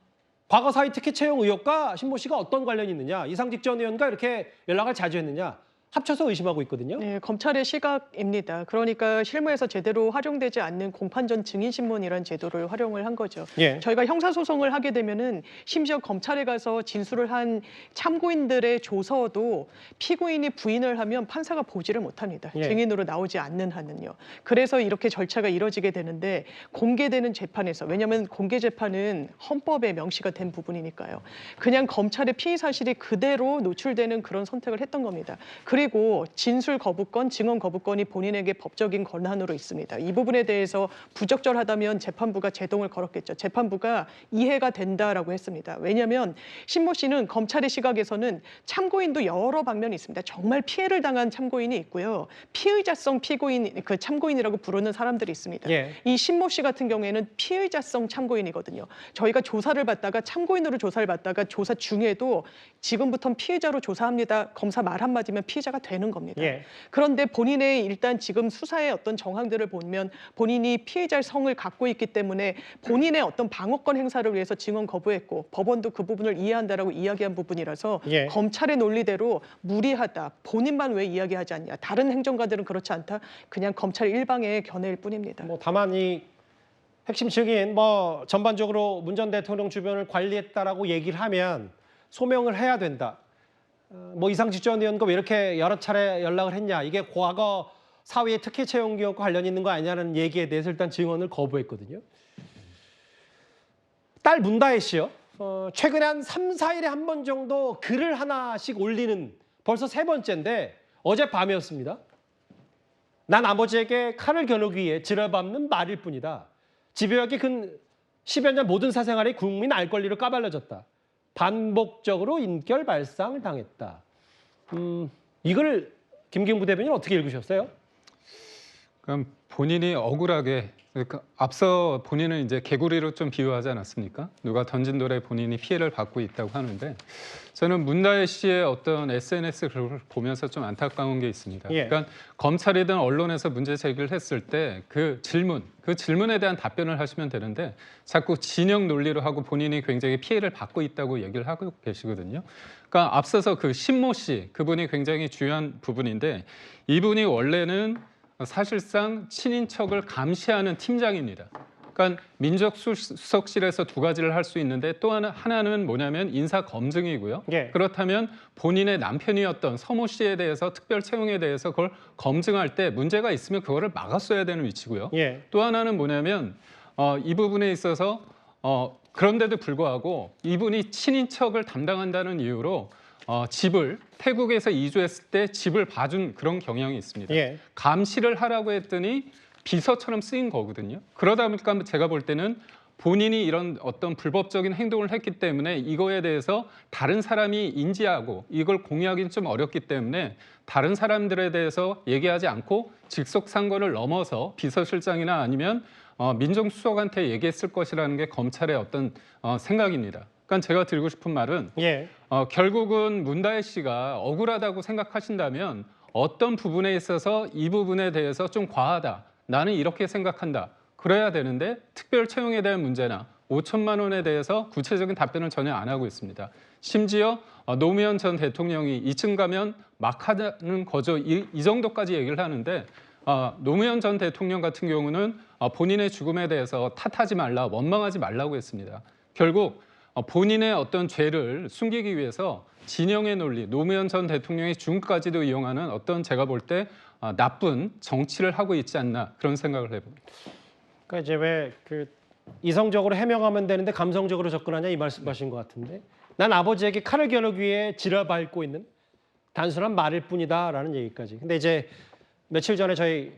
과거 사이 티켓 채용 의혹과 신모 씨가 어떤 관련이 있느냐, 이상직 전 의원과 이렇게 연락을 자주 했느냐, 합쳐서 의심하고 있거든요. 네, 검찰의 시각입니다. 그러니까 실무에서 제대로 활용되지 않는 공판전 증인신문이라는 제도를 활용을 한 거죠. 예. 저희가 형사소송을 하게 되면은 심지어 검찰에 가서 진술을 한 참고인들의 조서도 피고인이 부인을 하면 판사가 보지를 못합니다. 예. 증인으로 나오지 않는 한은요. 그래서 이렇게 절차가 이뤄지게 되는데 공개되는 재판에서, 왜냐하면 공개 재판은 헌법에 명시가 된 부분이니까요. 그냥 검찰의 피의 사실이 그대로 노출되는 그런 선택을 했던 겁니다. 그리고 진술 거부권, 증언 거부권이 본인에게 법적인 권한으로 있습니다. 이 부분에 대해서 부적절하다면 재판부가 제동을 걸었겠죠. 재판부가 이해가 된다라고 했습니다. 왜냐하면 신모 씨는 검찰의 시각에서는 참고인도 여러 방면이 있습니다. 정말 피해를 당한 참고인이 있고요. 피의자성 피고인, 그 참고인이라고 부르는 사람들이 있습니다. 예. 이 신모 씨 같은 경우에는 피의자성 참고인이거든요. 저희가 조사를 받다가 참고인으로 조사를 받다가 조사 중에도 지금부터는 피해자로 조사합니다. 검사 말 한마디면 피해자가 되는 겁니다. 예. 그런데 본인의 일단 지금 수사의 어떤 정황들을 보면 본인이 피해자의 성을 갖고 있기 때문에 본인의 어떤 방어권 행사를 위해서 증언 거부했고 법원도 그 부분을 이해한다라고 이야기한 부분이라서 예. 검찰의 논리대로 무리하다. 본인만 왜 이야기하지 않냐. 다른 행정가들은 그렇지 않다. 그냥 검찰 일방의 견해일 뿐입니다. 뭐 다만 이 핵심 증인 뭐 전반적으로 문 전 대통령 주변을 관리했다라고 얘기를 하면 소명을 해야 된다. 뭐 이상직 전 의원과 왜 이렇게 여러 차례 연락을 했냐. 이게 과거 사위의 특혜 채용 기업과 관련이 있는 거 아니냐는 얘기에 대해서 일단 증언을 거부했거든요. 딸 문다혜 씨요. 최근에 한 3, 4일에 한 번 정도 글을 하나씩 올리는 벌써 3번째인데 어젯밤이었습니다. 난 아버지에게 칼을 겨누기 위해 지랄밟는 말일 뿐이다. 집요하게 근 10여 년 모든 사생활이 국민 알 권리로 까발려졌다. 반복적으로 인격 발상을 당했다. 이걸 김경부 대변인 어떻게 읽으셨어요? 그럼 본인이 억울하게, 그러니까 앞서 본인은 이제 개구리로 좀 비유하지 않았습니까? 누가 던진 돌에 본인이 피해를 받고 있다고 하는데 저는 문다혜 씨의 어떤 SNS 글을 보면서 좀 안타까운 게 있습니다. 예. 그러니까 검찰이든 언론에서 문제 제기를 했을 때 그 질문에 대한 답변을 하시면 되는데 자꾸 진영 논리로 하고 본인이 굉장히 피해를 받고 있다고 얘기를 하고 계시거든요. 그러니까 앞서서 그 신모 씨, 그분이 굉장히 중요한 부분인데 이분이 원래는 사실상 친인척을 감시하는 팀장입니다. 그러니까 민정수석실에서 두 가지를 할 수 있는데 또 하나는 뭐냐면 인사 검증이고요. 예. 그렇다면 본인의 남편이었던 서모 씨에 대해서 특별 채용에 대해서 그걸 검증할 때 문제가 있으면 그거를 막았어야 되는 위치고요. 예. 또 하나는 뭐냐면 이 부분에 있어서 그런데도 불구하고 이분이 친인척을 담당한다는 이유로 집을 태국에서 이주했을 때 집을 봐준 그런 경향이 있습니다. 예. 감시를 하라고 했더니 비서처럼 쓰인 거거든요. 그러다 보니까 제가 볼 때는 본인이 이런 어떤 불법적인 행동을 했기 때문에 이거에 대해서 다른 사람이 인지하고 이걸 공유하기는 좀 어렵기 때문에 다른 사람들에 대해서 얘기하지 않고 직속상권을 넘어서 비서실장이나 아니면 민정수석한테 얘기했을 것이라는 게 검찰의 어떤 생각입니다. 그러니까 제가 드리고 싶은 말은 예. 결국은 문다혜 씨가 억울하다고 생각하신다면 어떤 부분에 있어서 이 부분에 대해서 좀 과하다. 나는 이렇게 생각한다. 그래야 되는데 특별 채용에 대한 문제나 5천만 원에 대해서 구체적인 답변을 전혀 안 하고 있습니다. 심지어 노무현 전 대통령이 2층 가면 막 하는 거죠. 이 정도까지 얘기를 하는데 노무현 전 대통령 같은 경우는 본인의 죽음에 대해서 탓하지 말라, 원망하지 말라고 했습니다. 결국 본인의 어떤 죄를 숨기기 위해서 진영의 논리, 노무현 전 대통령의 죽음까지도 이용하는 어떤 제가 볼 때 나쁜 정치를 하고 있지 않나 그런 생각을 해봅니다. 그러니까 이제 왜 그 이성적으로 해명하면 되는데 감성적으로 접근하냐 이 말씀하신 것 같은데 난 아버지에게 칼을 겨누기 위해 지랄밟고 있는 단순한 말일 뿐이다라는 얘기까지. 근데 이제 며칠 전에 저희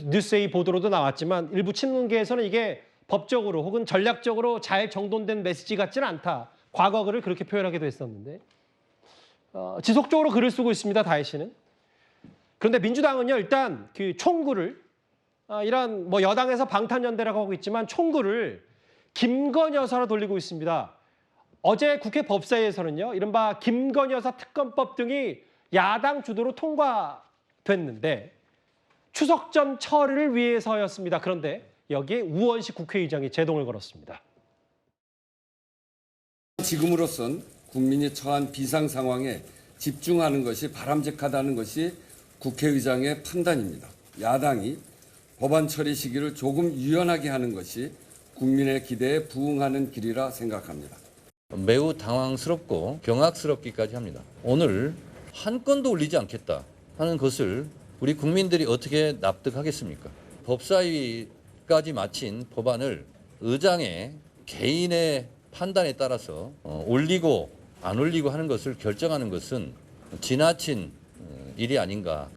뉴스에이 보도로도 나왔지만 일부 친문계에서는 이게 법적으로 혹은 전략적으로 잘 정돈된 메시지 같지는 않다. 과거 글을 그렇게 표현하기도 했었는데 지속적으로 글을 쓰고 있습니다. 다혜 씨는. 그런데 민주당은요 일단 그 총구를 이런 뭐 여당에서 방탄연대라고 하고 있지만 총구를 김건희 여사로 돌리고 있습니다. 어제 국회 법사위에서는요 이른바 김건희 여사 특검법 등이 야당 주도로 통과됐는데 추석 전 처리를 위해서였습니다. 그런데 여기에 우원식 국회의장이 제동을 걸었습니다. 지금으로선 국민이 처한 비상 상황에 집중하는 것이 바람직하다는 것이 국회의장의 판단입니다. 야당이 법안 처리 시기를 조금 유연하게 하는 것이 국민의 기대에 부응하는 길이라 생각합니다. 매우 당황스럽고 경악스럽기까지 합니다. 오늘 한 건도 올리지 않겠다 하는 것을 우리 국민들이 어떻게 납득하겠습니까? 법사위까지 마친 법안을 의장의 개인의 판단에 따라서 올리고 안 올리고 하는 것을 결정하는 것은 지나친 일이 아닌가.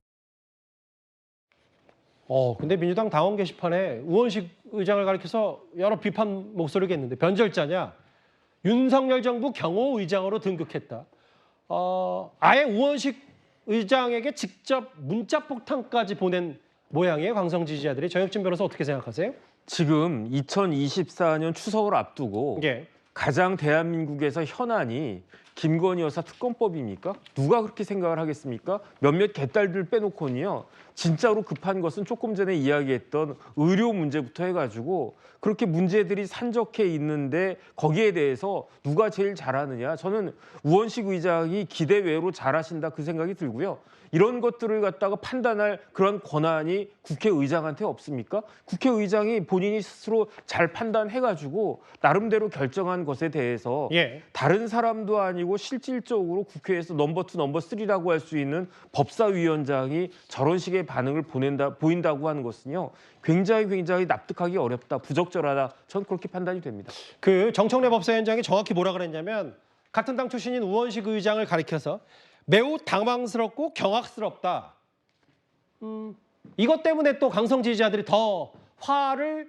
근데 민주당 당원 게시판에 우원식 의장을 가리켜서 여러 비판 목소리가 있는데 변절자냐? 윤석열 정부 경호 의장으로 등극했다. 아예 우원식 의장에게 직접 문자 폭탄까지 보낸 모양이에요. 강성 지지자들이. 정혁진 변호사 어떻게 생각하세요? 지금 2024년 추석을 앞두고 가장 대한민국에서 현안이 김건희 여사 특검법입니까? 누가 그렇게 생각을 하겠습니까? 몇몇 개딸들 빼놓고는요. 진짜로 급한 것은 조금 전에 이야기했던 의료 문제부터 해가지고 그렇게 문제들이 산적해 있는데 거기에 대해서 누가 제일 잘하느냐. 저는 우원식 의장이 기대 외로 잘하신다 그 생각이 들고요. 이런 것들을 갖다가 판단할 그런 권한이 국회의장한테 없습니까? 국회의장이 본인이 스스로 잘 판단해가지고 나름대로 결정한 것에 대해서 다른 사람도 아니고 실질적으로 국회에서 넘버 2, 넘버 3라고 할 수 있는 법사위원장이 저런 식의 반응을 보인다고 하는 것은요. 굉장히 납득하기 어렵다, 부적절하다. 전 그렇게 판단이 됩니다. 그 정청래 법사위원장이 정확히 뭐라 그랬냐면 같은 당 출신인 우원식 의장을 가리켜서 매우 당황스럽고 경악스럽다. 이것 때문에 또 강성 지지자들이 더 화를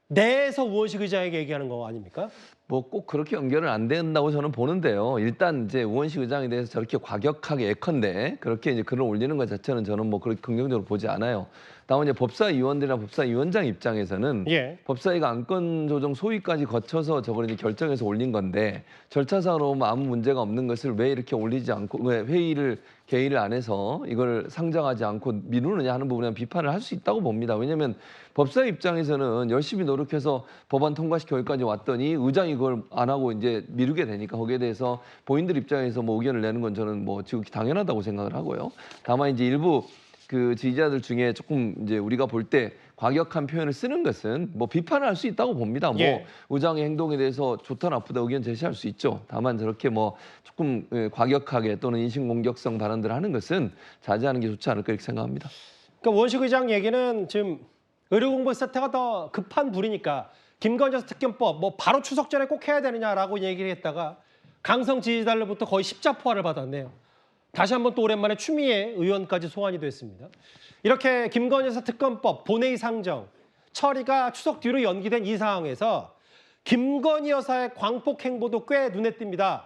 내서 우원식 의장에게 얘기하는 거 아닙니까? 뭐 꼭 그렇게 연결은 안 된다고 저는 보는데요. 일단 이제 우원식 의장에 대해서 저렇게 과격하게 예컨대 그렇게 이제 글을 올리는 것 자체는 저는 뭐 그렇게 긍정적으로 보지 않아요. 다만 이제 법사위원들이나 법사위원장 입장에서는 법사위가 안건 조정 소위까지 거쳐서 저걸 이제 결정해서 올린 건데 절차상으로 뭐 아무 문제가 없는 것을 왜 이렇게 올리지 않고 왜 개의를 안 해서 이걸 상정하지 않고 미루느냐 하는 부분에 비판을 할 수 있다고 봅니다. 왜냐하면 법사위 입장에서는 열심히 노력해서 법안 통과시켜 여기까지 왔더니 의장이 그걸 안 하고 이제 미루게 되니까 거기에 대해서 본인들 입장에서 뭐 의견을 내는 건 저는 뭐 지극히 당연하다고 생각을 하고요. 다만 이제 일부 그 지지자들 중에 조금 이제 우리가 볼 때 과격한 표현을 쓰는 것은 뭐 비판을 할 수 있다고 봅니다. 뭐 의장의 행동에 대해서 좋다 나쁘다 의견 제시할 수 있죠. 다만 저렇게 뭐 조금 과격하게 또는 인신공격성 발언들을 하는 것은 자제하는 게 좋지 않을까 이렇게 생각합니다. 그러니까 원식 의장 얘기는 지금 의료공보 사태가 더 급한 불이니까 김건희 여사 특검법 뭐 바로 추석 전에 꼭 해야 되느냐라고 얘기를 했다가 강성 지지자들로부터 거의 십자포화를 받았네요. 다시 한번 또 오랜만에 추미애 의원까지 소환이 됐습니다. 이렇게 김건희 여사 특검법 본회의 상정 처리가 추석 뒤로 연기된 이 상황에서 김건희 여사의 광폭 행보도 꽤 눈에 띕니다.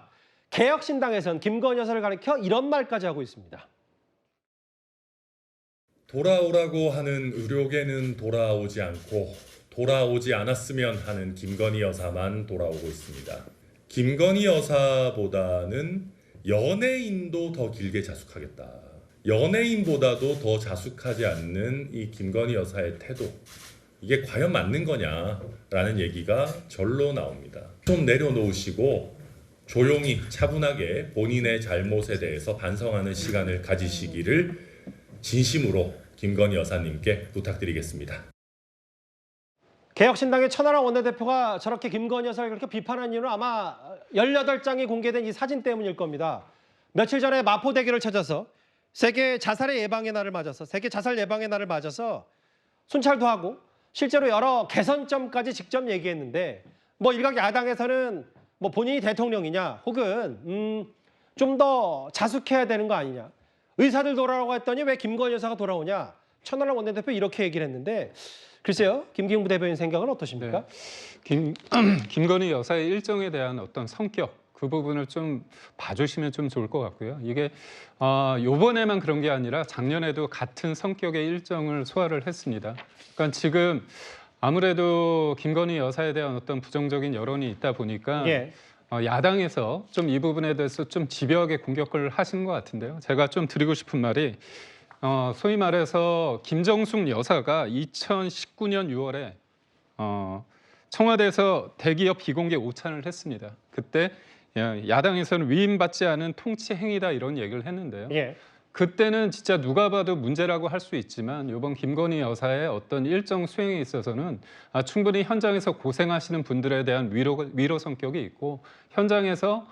개혁신당에선 김건희 여사를 가리켜 이런 말까지 하고 있습니다. 돌아오라고 하는 의료계는 돌아오지 않고 돌아오지 않았으면 하는 김건희 여사만 돌아오고 있습니다. 김건희 여사보다는 연예인도 더 길게 자숙하겠다. 연예인보다도 더 자숙하지 않는 이 김건희 여사의 태도. 이게 과연 맞는 거냐라는 얘기가 절로 나옵니다. 좀 내려놓으시고 조용히 차분하게 본인의 잘못에 대해서 반성하는 시간을 가지시기를 진심으로 김건희 여사님께 부탁드리겠습니다. 개혁신당의 천하람 원내대표가 저렇게 김건희 여사를 그렇게 비판한 이유는 아마 18장이 공개된 이 사진 때문일 겁니다. 며칠 전에 마포대교를 찾아서 세계 자살 예방의 날을 맞아서 순찰도 하고 실제로 여러 개선점까지 직접 얘기했는데 뭐 일각 야당에서는 뭐 본인이 대통령이냐 혹은 좀 더 자숙해야 되는 거 아니냐. 의사들 돌아오라고 했더니 왜 김건희 여사가 돌아오냐. 천하람 원내대표 이렇게 얘기를 했는데 글쎄요. 김기웅 대변인 생각은 어떠십니까? 김건희 여사의 일정에 대한 어떤 성격 그 부분을 좀 봐주시면 좀 좋을 것 같고요. 이게 요번에만 그런 게 아니라 작년에도 같은 성격의 일정을 소화를 했습니다. 그러니까 지금 아무래도 김건희 여사에 대한 어떤 부정적인 여론이 있다 보니까 야당에서 좀 이 부분에 대해서 좀 집요하게 공격을 하신 것 같은데요. 제가 좀 드리고 싶은 말이 소위 말해서 김정숙 여사가 2019년 6월에 청와대에서 대기업 비공개 오찬을 했습니다. 그때 야당에서는 위임받지 않은 통치 행위다 이런 얘기를 했는데요. 예. 그때는 진짜 누가 봐도 문제라고 할 수 있지만 이번 김건희 여사의 어떤 일정 수행에 있어서는 충분히 현장에서 고생하시는 분들에 대한 위로 성격이 있고 현장에서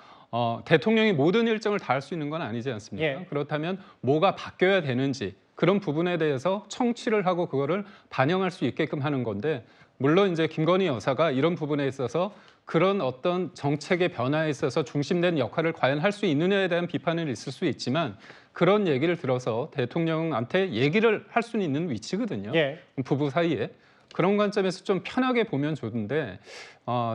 대통령이 모든 일정을 다 할 수 있는 건 아니지 않습니까? 예. 그렇다면 뭐가 바뀌어야 되는지 그런 부분에 대해서 청취를 하고 그거를 반영할 수 있게끔 하는 건데 물론 이제 김건희 여사가 이런 부분에 있어서 그런 어떤 정책의 변화에 있어서 중심된 역할을 과연 할 수 있느냐에 대한 비판은 있을 수 있지만 그런 얘기를 들어서 대통령한테 얘기를 할 수는 있는 위치거든요. 예. 부부 사이에. 그런 관점에서 좀 편하게 보면 좋은데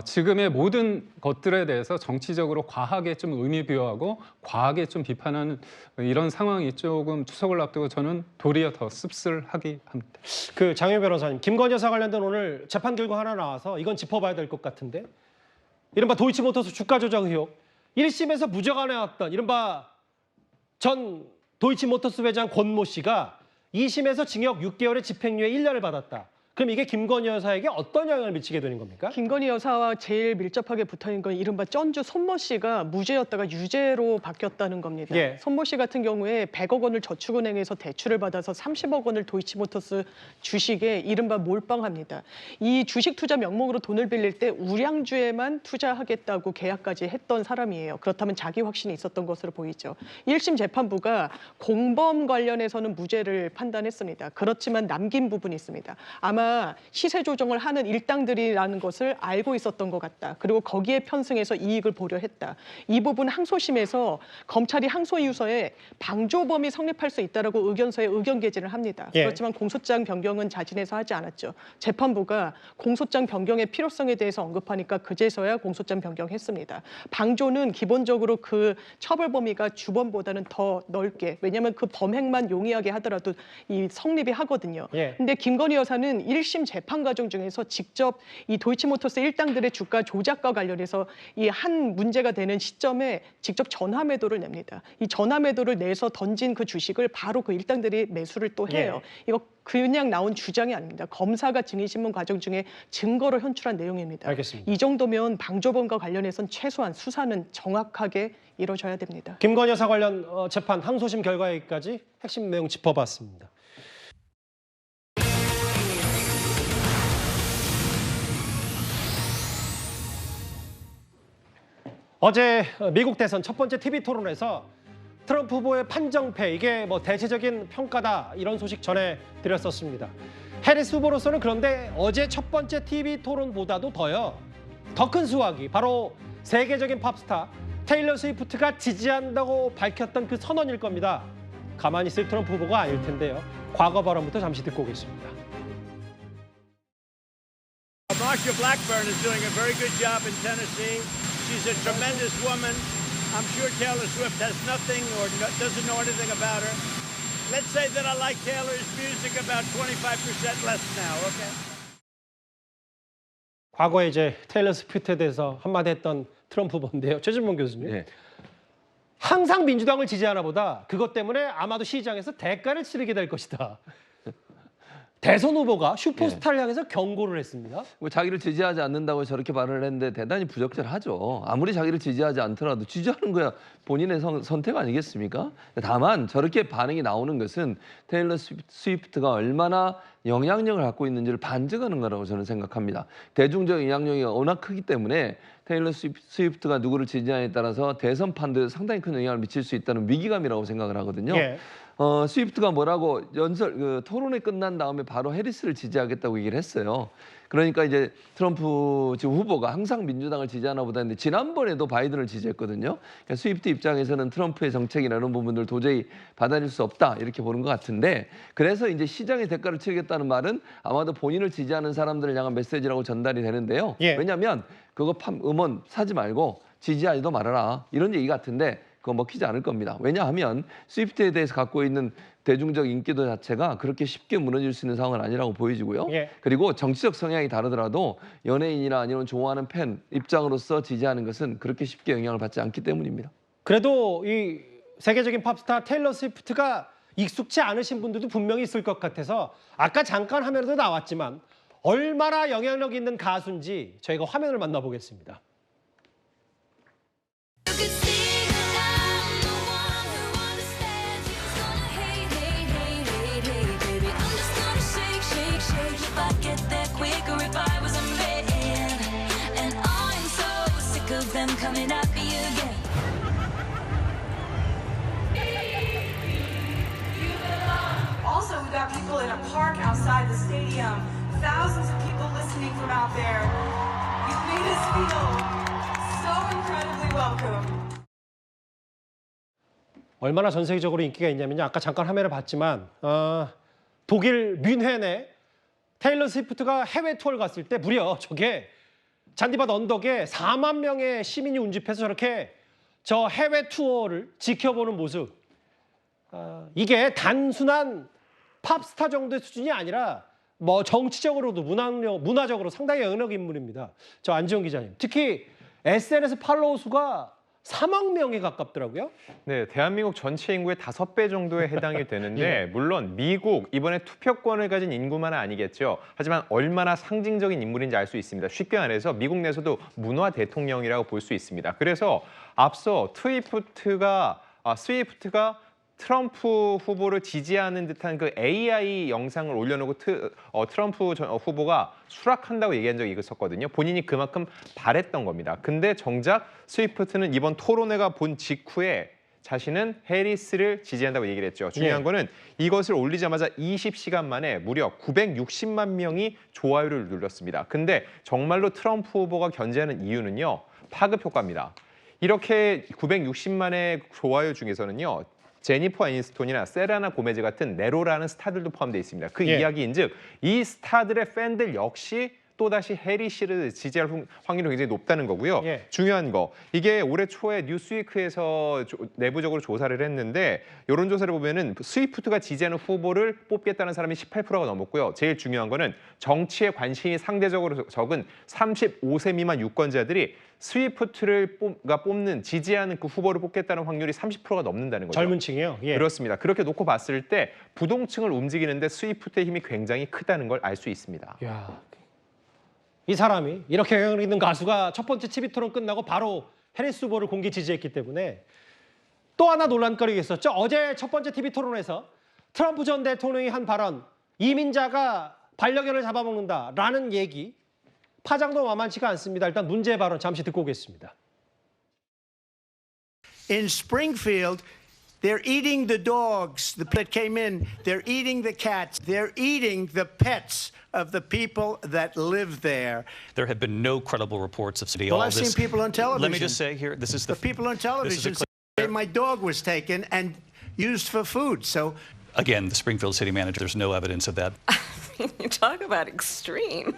지금의 모든 것들에 대해서 정치적으로 과하게 좀 의미 부여하고 과하게 좀 비판하는 이런 상황이 조금 추석을 앞두고 저는 도리어 더 씁쓸하게 합니다. 그 장효 변호사님, 김건희 여사 관련된 오늘 재판 결과 하나 나와서 이건 짚어봐야 될 것 같은데 이른바 도이치모터스 주가 조작 의혹 1심에서 무죄가 나왔던 이른바 전 도이치모터스 회장 권모 씨가 2심에서 징역 6개월의 집행유예 1년을 받았다. 그럼 이게 김건희 여사에게 어떤 영향을 미치게 되는 겁니까? 김건희 여사와 제일 밀접하게 붙어있는 건 이른바 전주 손모 씨가 무죄였다가 유죄로 바뀌었다는 겁니다. 예. 손모 씨 같은 경우에 100억 원을 저축은행에서 대출을 받아서 30억 원을 도이치모터스 주식에 이른바 몰빵합니다. 이 주식 투자 명목으로 돈을 빌릴 때 우량주에만 투자하겠다고 계약까지 했던 사람이에요. 그렇다면 자기 확신이 있었던 것으로 보이죠. 1심 재판부가 공범 관련해서는 무죄를 판단했습니다. 그렇지만 남긴 부분이 있습니다. 아마 시세 조정을 하는 일당들이라는 것을 알고 있었던 것 같다. 그리고 거기에 편승해서 이익을 보려 했다. 이 부분 항소심에서 검찰이 항소 이유서에 방조범이 성립할 수 있다라고 의견서에 의견 개진을 합니다. 예. 그렇지만 공소장 변경은 자진해서 하지 않았죠. 재판부가 공소장 변경의 필요성에 대해서 언급하니까 그제서야 공소장 변경했습니다. 방조는 기본적으로 그 처벌 범위가 주범보다는 더 넓게, 왜냐하면 그 범행만 용이하게 하더라도 이 성립이 하거든요. 예. 근데 김건희 여사는 1심 재판 과정 중에서 직접 이 도이치모터스 일당들의 주가 조작과 관련해서 이 한 문제가 되는 시점에 직접 전화 매도를 냅니다. 이 전화 매도를 내서 던진 그 주식을 바로 그 일당들이 매수를 또 해요. 이거 그냥 나온 주장이 아닙니다. 검사가 증인신문 과정 중에 증거로 현출한 내용입니다. 알겠습니다. 이 정도면 방조범과 관련해서는 최소한 수사는 정확하게 이루어져야 됩니다. 김건희 여사 관련 재판 항소심 결과에까지 핵심 내용 짚어봤습니다. 어제 미국 대선 첫 번째 TV 토론에서 트럼프 후보의 판정패, 이게 뭐 대체적인 평가다 이런 소식 전해드렸었습니다. 해리스 후보로서는 그런데 어제 첫 번째 TV 토론보다도 더 큰 수확이 바로 세계적인 팝스타 테일러 스위프트가 지지한다고 밝혔던 그 선언일 겁니다. 가만히 있을 트럼프 후보가 아닐 텐데요. 과거 발언부터 잠시 듣고 오겠습니다. Marsha Blackburn is doing a very good job in Tennessee. She's a tremendous woman. I'm sure Taylor Swift has nothing or doesn't know anything about her. Let's say that I like Taylor's music about 25% less now, okay? 과거에 이제 테일러 스위프트에 대해서 한마디 했던 트럼프 후보인데요. 최진봉 교수님. 네. 항상 민주당을 지지하나 보다. 그것 때문에 아마도 시장에서 대가를 치르게 될 것이다. 대선 후보가 슈퍼스타를 향해서 경고를 했습니다. 자기를 지지하지 않는다고 저렇게 말을 했는데 대단히 부적절하죠. 아무리 자기를 지지하지 않더라도 지지하는 거야 본인의 선택 아니겠습니까? 다만 저렇게 반응이 나오는 것은 테일러 스위프트가 얼마나 영향력을 갖고 있는지를 반증하는 거라고 저는 생각합니다. 대중적 영향력이 워낙 크기 때문에 테일러 스위프트가 누구를 지지하냐에 따라서 대선 판도에 상당히 큰 영향을 미칠 수 있다는 위기감이라고 생각을 하거든요. 예. 스위프트가 뭐라고 토론회 끝난 다음에 바로 해리스를 지지하겠다고 얘기를 했어요. 그러니까 이제 트럼프 지금 후보가 항상 민주당을 지지하나 보다 했는데 지난번에도 바이든을 지지했거든요. 그러니까 스위프트 입장에서는 트럼프의 정책이나 이런 부분들 도저히 받아들일 수 없다 이렇게 보는 것 같은데 그래서 이제 시장의 대가를 치르겠다는 말은 아마도 본인을 지지하는 사람들을 향한 메시지라고 전달이 되는데요. 예. 왜냐하면 그거 음원 사지 말고 지지하지도 말아라 이런 얘기 같은데 그거 먹히지 않을 겁니다. 왜냐하면 스위프트에 대해서 갖고 있는 대중적 인기도 자체가 그렇게 쉽게 무너질 수 있는 상황은 아니라고 보여지고요. 예. 그리고 정치적 성향이 다르더라도 연예인이나 아니면 좋아하는 팬 입장으로서 지지하는 것은 그렇게 쉽게 영향을 받지 않기 때문입니다. 그래도 이 세계적인 팝스타 테일러 스위프트가 익숙치 않으신 분들도 분명히 있을 것 같아서 아까 잠깐 화면에도 나왔지만 얼마나 영향력 있는 가수인지 저희가 화면을 만나보겠습니다. could see that I'm the one who understands you. It's gonna hate, baby. I'm just gonna shake. If I'd get there quicker if I was a man. And I'm so sick of them coming after you again. Also, we got people in a park outside the stadium. Thousands of people listening from out there. You made us feel so incredibly welcome. 얼마나 전 세계적으로 인기가 있냐면요. 아까 잠깐 화면을 봤지만 독일 뮌헨에 테일러 스위프트가 해외 투어를 갔을 때 무려 저게 잔디밭 언덕에 4만 명의 시민이 운집해서 저렇게 저 해외 투어를 지켜보는 모습. 이게 단순한 팝스타 정도의 수준이 아니라 뭐 정치적으로도 문화적으로 상당히 영역 인물입니다. 저 안지영 기자님. 특히 SNS 팔로워 수가 3억 명에 가깝더라고요. 네, 대한민국 전체 인구의 5배 정도에 해당이 되는데 물론 미국 이번에 투표권을 가진 인구만은 아니겠죠. 하지만 얼마나 상징적인 인물인지 알 수 있습니다. 쉽게 말해서 미국 내에서도 문화 대통령이라고 볼 수 있습니다. 그래서 앞서 스위프트가 트럼프 후보를 지지하는 듯한 그 AI 영상을 올려놓고 트럼프 후보가 수락한다고 얘기한 적이 있었거든요. 본인이 그만큼 바랬던 겁니다. 근데 정작 스위프트는 이번 토론회가 본 직후에 자신은 해리스를 지지한다고 얘기를 했죠. 중요한 거는 이것을 올리자마자 20시간 만에 무려 960만 명이 좋아요를 눌렀습니다. 근데 정말로 트럼프 후보가 견제하는 이유는요. 파급 효과입니다. 이렇게 960만의 좋아요 중에서는요. 제니퍼 애니스톤이나 세레나 고메즈 같은 네로라는 스타들도 포함되어 있습니다. 그 이야기인즉 이 스타들의 팬들 역시 또다시 해리 씨를 지지할 확률이 굉장히 높다는 거고요. 중요한 거, 이게 올해 초에 뉴스위크에서 내부적으로 조사를 했는데 여론조사를 보면은 스위프트가 지지하는 후보를 뽑겠다는 사람이 18%가 넘었고요. 제일 중요한 거는 정치에 관심이 상대적으로 적은 35세 미만 유권자들이 스위프트가 뽑는 지지하는 그 후보를 뽑겠다는 확률이 30%가 넘는다는 거죠. 젊은 층이요? 그렇습니다. 그렇게 놓고 봤을 때 부동층을 움직이는데 스위프트의 힘이 굉장히 크다는 걸 알 수 있습니다. 이 사람이 이렇게 영향력 있는 가수가 첫 번째 TV 토론 끝나고 바로 해리스 후보를 공개 지지했기 때문에 또 하나 논란거리가 있었죠. 어제 첫 번째 TV 토론에서 트럼프 전 대통령이 한 발언, 이민자가 반려견을 잡아먹는다라는 얘기, 파장도 만만치가 않습니다. 일단 문제의 발언 잠시 듣고 오겠습니다. In Springfield, they're eating the dogs that came in. They're eating the cats. They're eating the pets of the people that live there. There have been no credible reports of Well, I've seen people on television. Let me just say here, this is the people on television say my dog was taken and used for food. So again, the Springfield city manager. There's no evidence of that. You talk about extreme.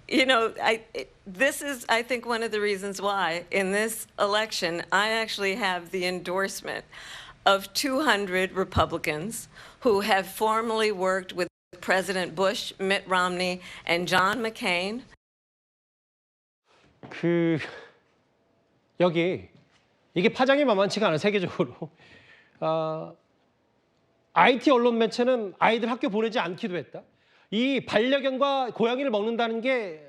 You know, this is, I think, one of the reasons why in this election I actually have the endorsement of 200 Republicans who have formally worked with President Bush, Mitt Romney, and John McCain. 여기 이게 파장이 만만치가 않아 세계적으로. IT 언론 매체는 아이들 학교 보내지 않기도 했다. 이 반려견과 고양이를 먹는다는 게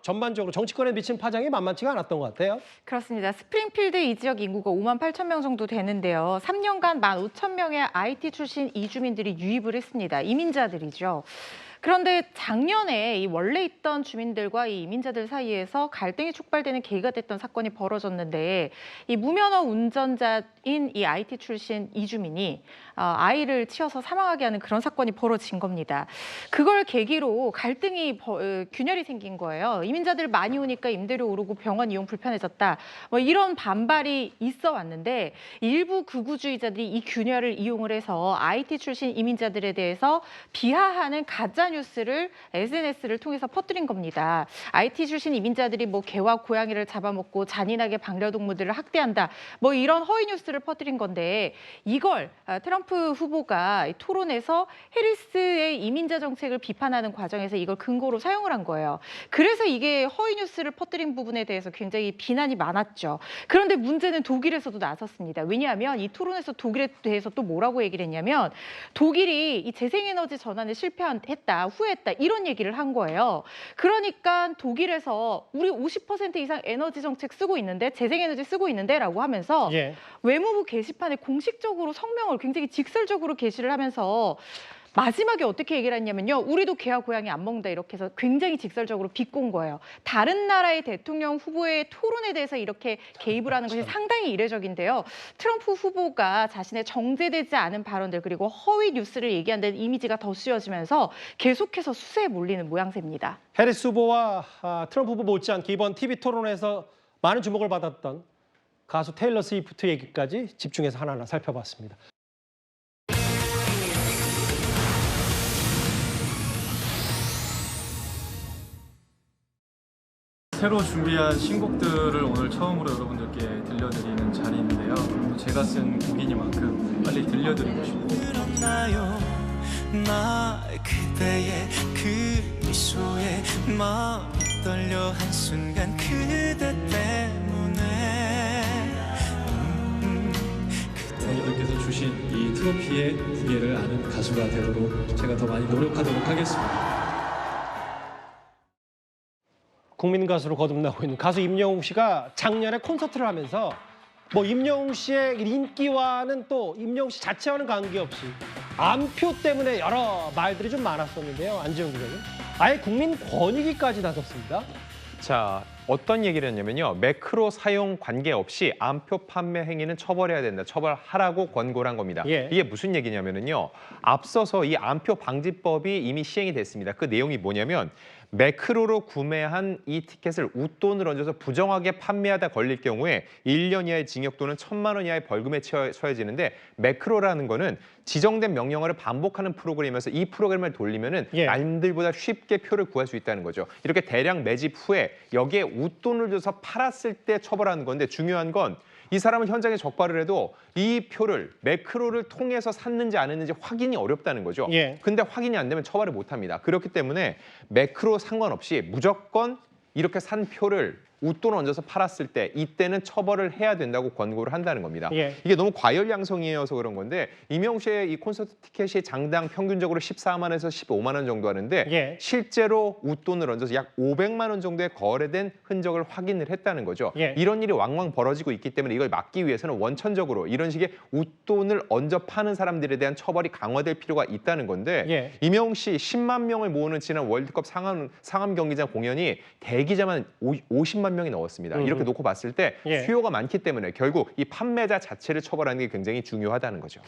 전반적으로 정치권에 미친 파장이 만만치가 않았던 것 같아요. 그렇습니다. 스프링필드 이 지역 인구가 5만 8천 명 정도 되는데요. 3년간 1만 5천 명의 IT 출신 이주민들이 유입을 했습니다. 이민자들이죠. 그런데 작년에 이 원래 있던 주민들과 이 이민자들 사이에서 갈등이 촉발되는 계기가 됐던 사건이 벌어졌는데 이 무면허 운전자인 이 IT 출신 이주민이 아이를 치어서 사망하게 하는 그런 사건이 벌어진 겁니다. 그걸 계기로 갈등이 균열이 생긴 거예요. 이민자들 많이 오니까 임대료 오르고 병원 이용 불편해졌다. 뭐 이런 반발이 있어 왔는데 일부 극우주의자들이 이 균열을 이용을 해서 IT 출신 이민자들에 대해서 비하하는 가짜 뉴스를 SNS를 통해서 퍼뜨린 겁니다. IT 출신 이민자들이 뭐 개와 고양이를 잡아먹고 잔인하게 반려동물들을 학대한다. 뭐 이런 허위 뉴스를 퍼뜨린 건데 이걸 트럼프 후보가 토론에서 해리스의 이민자 정책을 비판하는 과정에서 이걸 근거로 사용을 한 거예요. 그래서 이게 허위 뉴스를 퍼뜨린 부분에 대해서 굉장히 비난이 많았죠. 그런데 문제는 독일에서도 나섰습니다. 왜냐하면 이 토론에서 독일에 대해서 또 뭐라고 얘기를 했냐면 독일이 이 재생에너지 전환에 실패했다. 후회한다, 후회했다 이런 얘기를 한 거예요. 그러니까 독일에서 우리 50% 이상 에너지 정책 쓰고 있는데, 재생에너지 쓰고 있는데라고 하면서 예. 외무부 게시판에 공식적으로 성명을 굉장히 직설적으로 게시를 하면서 마지막에 어떻게 얘기를 했냐면요. 우리도 개와 고양이 안 먹는다 이렇게 해서 굉장히 직설적으로 비꼰 거예요. 다른 나라의 대통령 후보의 토론에 대해서 이렇게 개입을 하는 것이 상당히 이례적인데요. 트럼프 후보가 자신의 정제되지 않은 발언들 그리고 허위 뉴스를 얘기한다는 이미지가 더 씌워지면서 계속해서 수세에 몰리는 모양새입니다. 해리스 후보와 트럼프 후보 못지않게 이번 TV 토론에서 많은 주목을 받았던 가수 테일러 스위프트 얘기까지 집중해서 하나하나 살펴봤습니다. 새로 준비한 신곡들을 오늘 처음으로 여러분들께 들려드리는 자리인데요. 제가 쓴 곡이니만큼 빨리 들려드리고 싶고. 나 그대의 그 미소에 마음이 떨려 한순간 그대 때문에 여러분들께서 주신 이 트로피의 무게를 아는 가수가 되도록 제가 더 많이 노력하도록 하겠습니다. 국민 가수로 거듭나고 있는 가수 임영웅 씨가 작년에 콘서트를 하면서 뭐 임영웅 씨의 인기와는 또 임영웅 씨 자체와는 관계없이 안표 때문에 여러 말들이 좀 많았었는데요. 안지영 기자님. 아예 국민 권익위까지 나섰습니다. 자, 어떤 얘기를 했냐면요. 매크로 사용 관계없이 암표 판매 행위는 처벌해야 된다. 처벌하라고 권고를 한 겁니다. 예. 이게 무슨 얘기냐면요. 앞서서 이 암표 방지법이 이미 시행이 됐습니다. 그 내용이 뭐냐면 매크로로 구매한 이 티켓을 웃돈을 얹어서 부정하게 판매하다 걸릴 경우에 1년 이하의 징역 또는 1,000만 원 이하의 벌금에 처해지는데 매크로라는 거는 지정된 명령어를 반복하는 프로그램이면서 이 프로그램을 돌리면은 남들보다 쉽게 표를 구할 수 있다는 거죠. 이렇게 대량 매집 후에 여기에 웃돈을 줘서 팔았을 때 처벌하는 건데 중요한 건 이 사람은 현장에 적발을 해도 이 표를 매크로를 통해서 샀는지 안 했는지 확인이 어렵다는 거죠. 근데 확인이 안 되면 처벌을 못 합니다. 그렇기 때문에 매크로 상관없이 무조건 이렇게 산 표를 웃돈 얹어서 팔았을 때 이때는 처벌을 해야 된다고 권고를 한다는 겁니다. 이게 너무 과열양성이어서 그런 건데 임영웅 씨의 이 콘서트 티켓이 장당 평균적으로 14만에서 15만 원 정도 하는데 실제로 웃돈을 얹어서 약 500만 원 정도의 거래된 흔적을 확인을 했다는 거죠. 이런 일이 왕왕 벌어지고 있기 때문에 이걸 막기 위해서는 원천적으로 이런 식의 웃돈을 얹어 파는 사람들에 대한 처벌이 강화될 필요가 있다는 건데 임영웅 씨 10만 명을 모으는 지난 월드컵 상암 경기장 공연이 대기자만 50만 명이 넘었습니다. 이렇게 놓고 봤을 때 수요가 많기 때문에 결국 이 판매자 자체를 처벌하는 게 굉장히 중요하다는 거죠.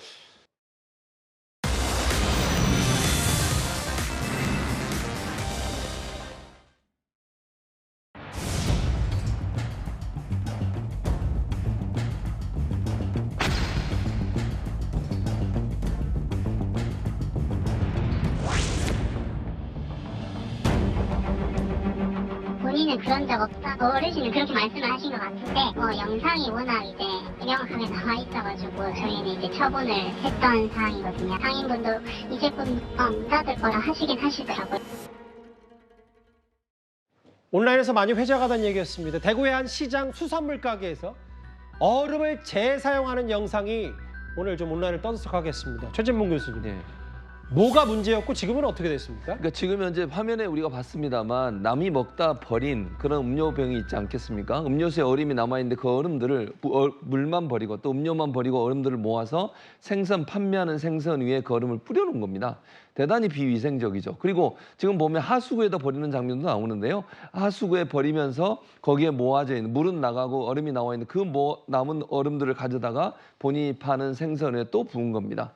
본인은 그런 적 없다. 어르신은 그렇게 말씀을 하신 것 같은데 영상이 워낙 이제 명확하게 나와 있어가지고 저희는 이제 처분을 했던 사항이거든요. 상인분도 이 제품 문 닫을 거라 하시긴 하시더라고요. 온라인에서 많이 회자가던 얘기였습니다. 대구의 한 시장 수산물 가게에서 얼음을 재사용하는 영상이 오늘 좀 온라인을 떠들썩하겠습니다. 최진봉 교수님. 뭐가 문제였고 지금은 어떻게 됐습니까? 그러니까 지금 현재 화면에 우리가 봤습니다만 남이 먹다 버린 그런 음료병이 있지 않겠습니까? 음료수에 얼음이 남아있는데 그 얼음들을 물만 버리고 또 음료만 버리고 얼음들을 모아서 생선 판매하는 생선 위에 그 얼음을 뿌려놓은 겁니다. 대단히 비위생적이죠. 그리고 지금 보면 하수구에다 버리는 장면도 나오는데요. 하수구에 버리면서 거기에 모아져 있는 물은 나가고 얼음이 나와 있는 그 남은 얼음들을 가져다가 본인이 파는 생선에 또 부은 겁니다.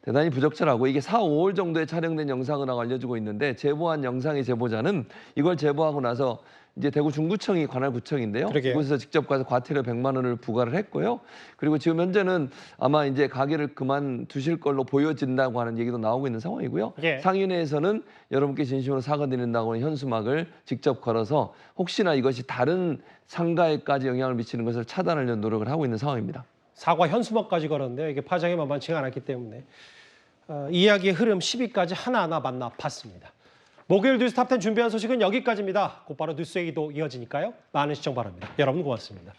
대단히 부적절하고 이게 4, 5월 정도에 촬영된 영상이라고 알려지고 있는데 제보한 영상의 제보자는 이걸 제보하고 나서 이제 대구 중구청이 관할 구청인데요. 그곳에서 직접 가서 과태료 100만 원을 부과를 했고요. 그리고 지금 현재는 아마 이제 가게를 그만두실 걸로 보여진다고 하는 얘기도 나오고 있는 상황이고요. 상인회에서는 여러분께 진심으로 사과드린다고 하는 현수막을 직접 걸어서 혹시나 이것이 다른 상가에까지 영향을 미치는 것을 차단하려는 노력을 하고 있는 상황입니다. 사과 현수막까지 걸었는데요. 이게 파장이 만만치가 않았기 때문에 이야기의 흐름 10위까지 하나하나 만나봤습니다. 목요일 뉴스 탑10 준비한 소식은 여기까지입니다. 곧바로 뉴스웨이도 이어지니까요. 많은 시청 바랍니다. 여러분 고맙습니다.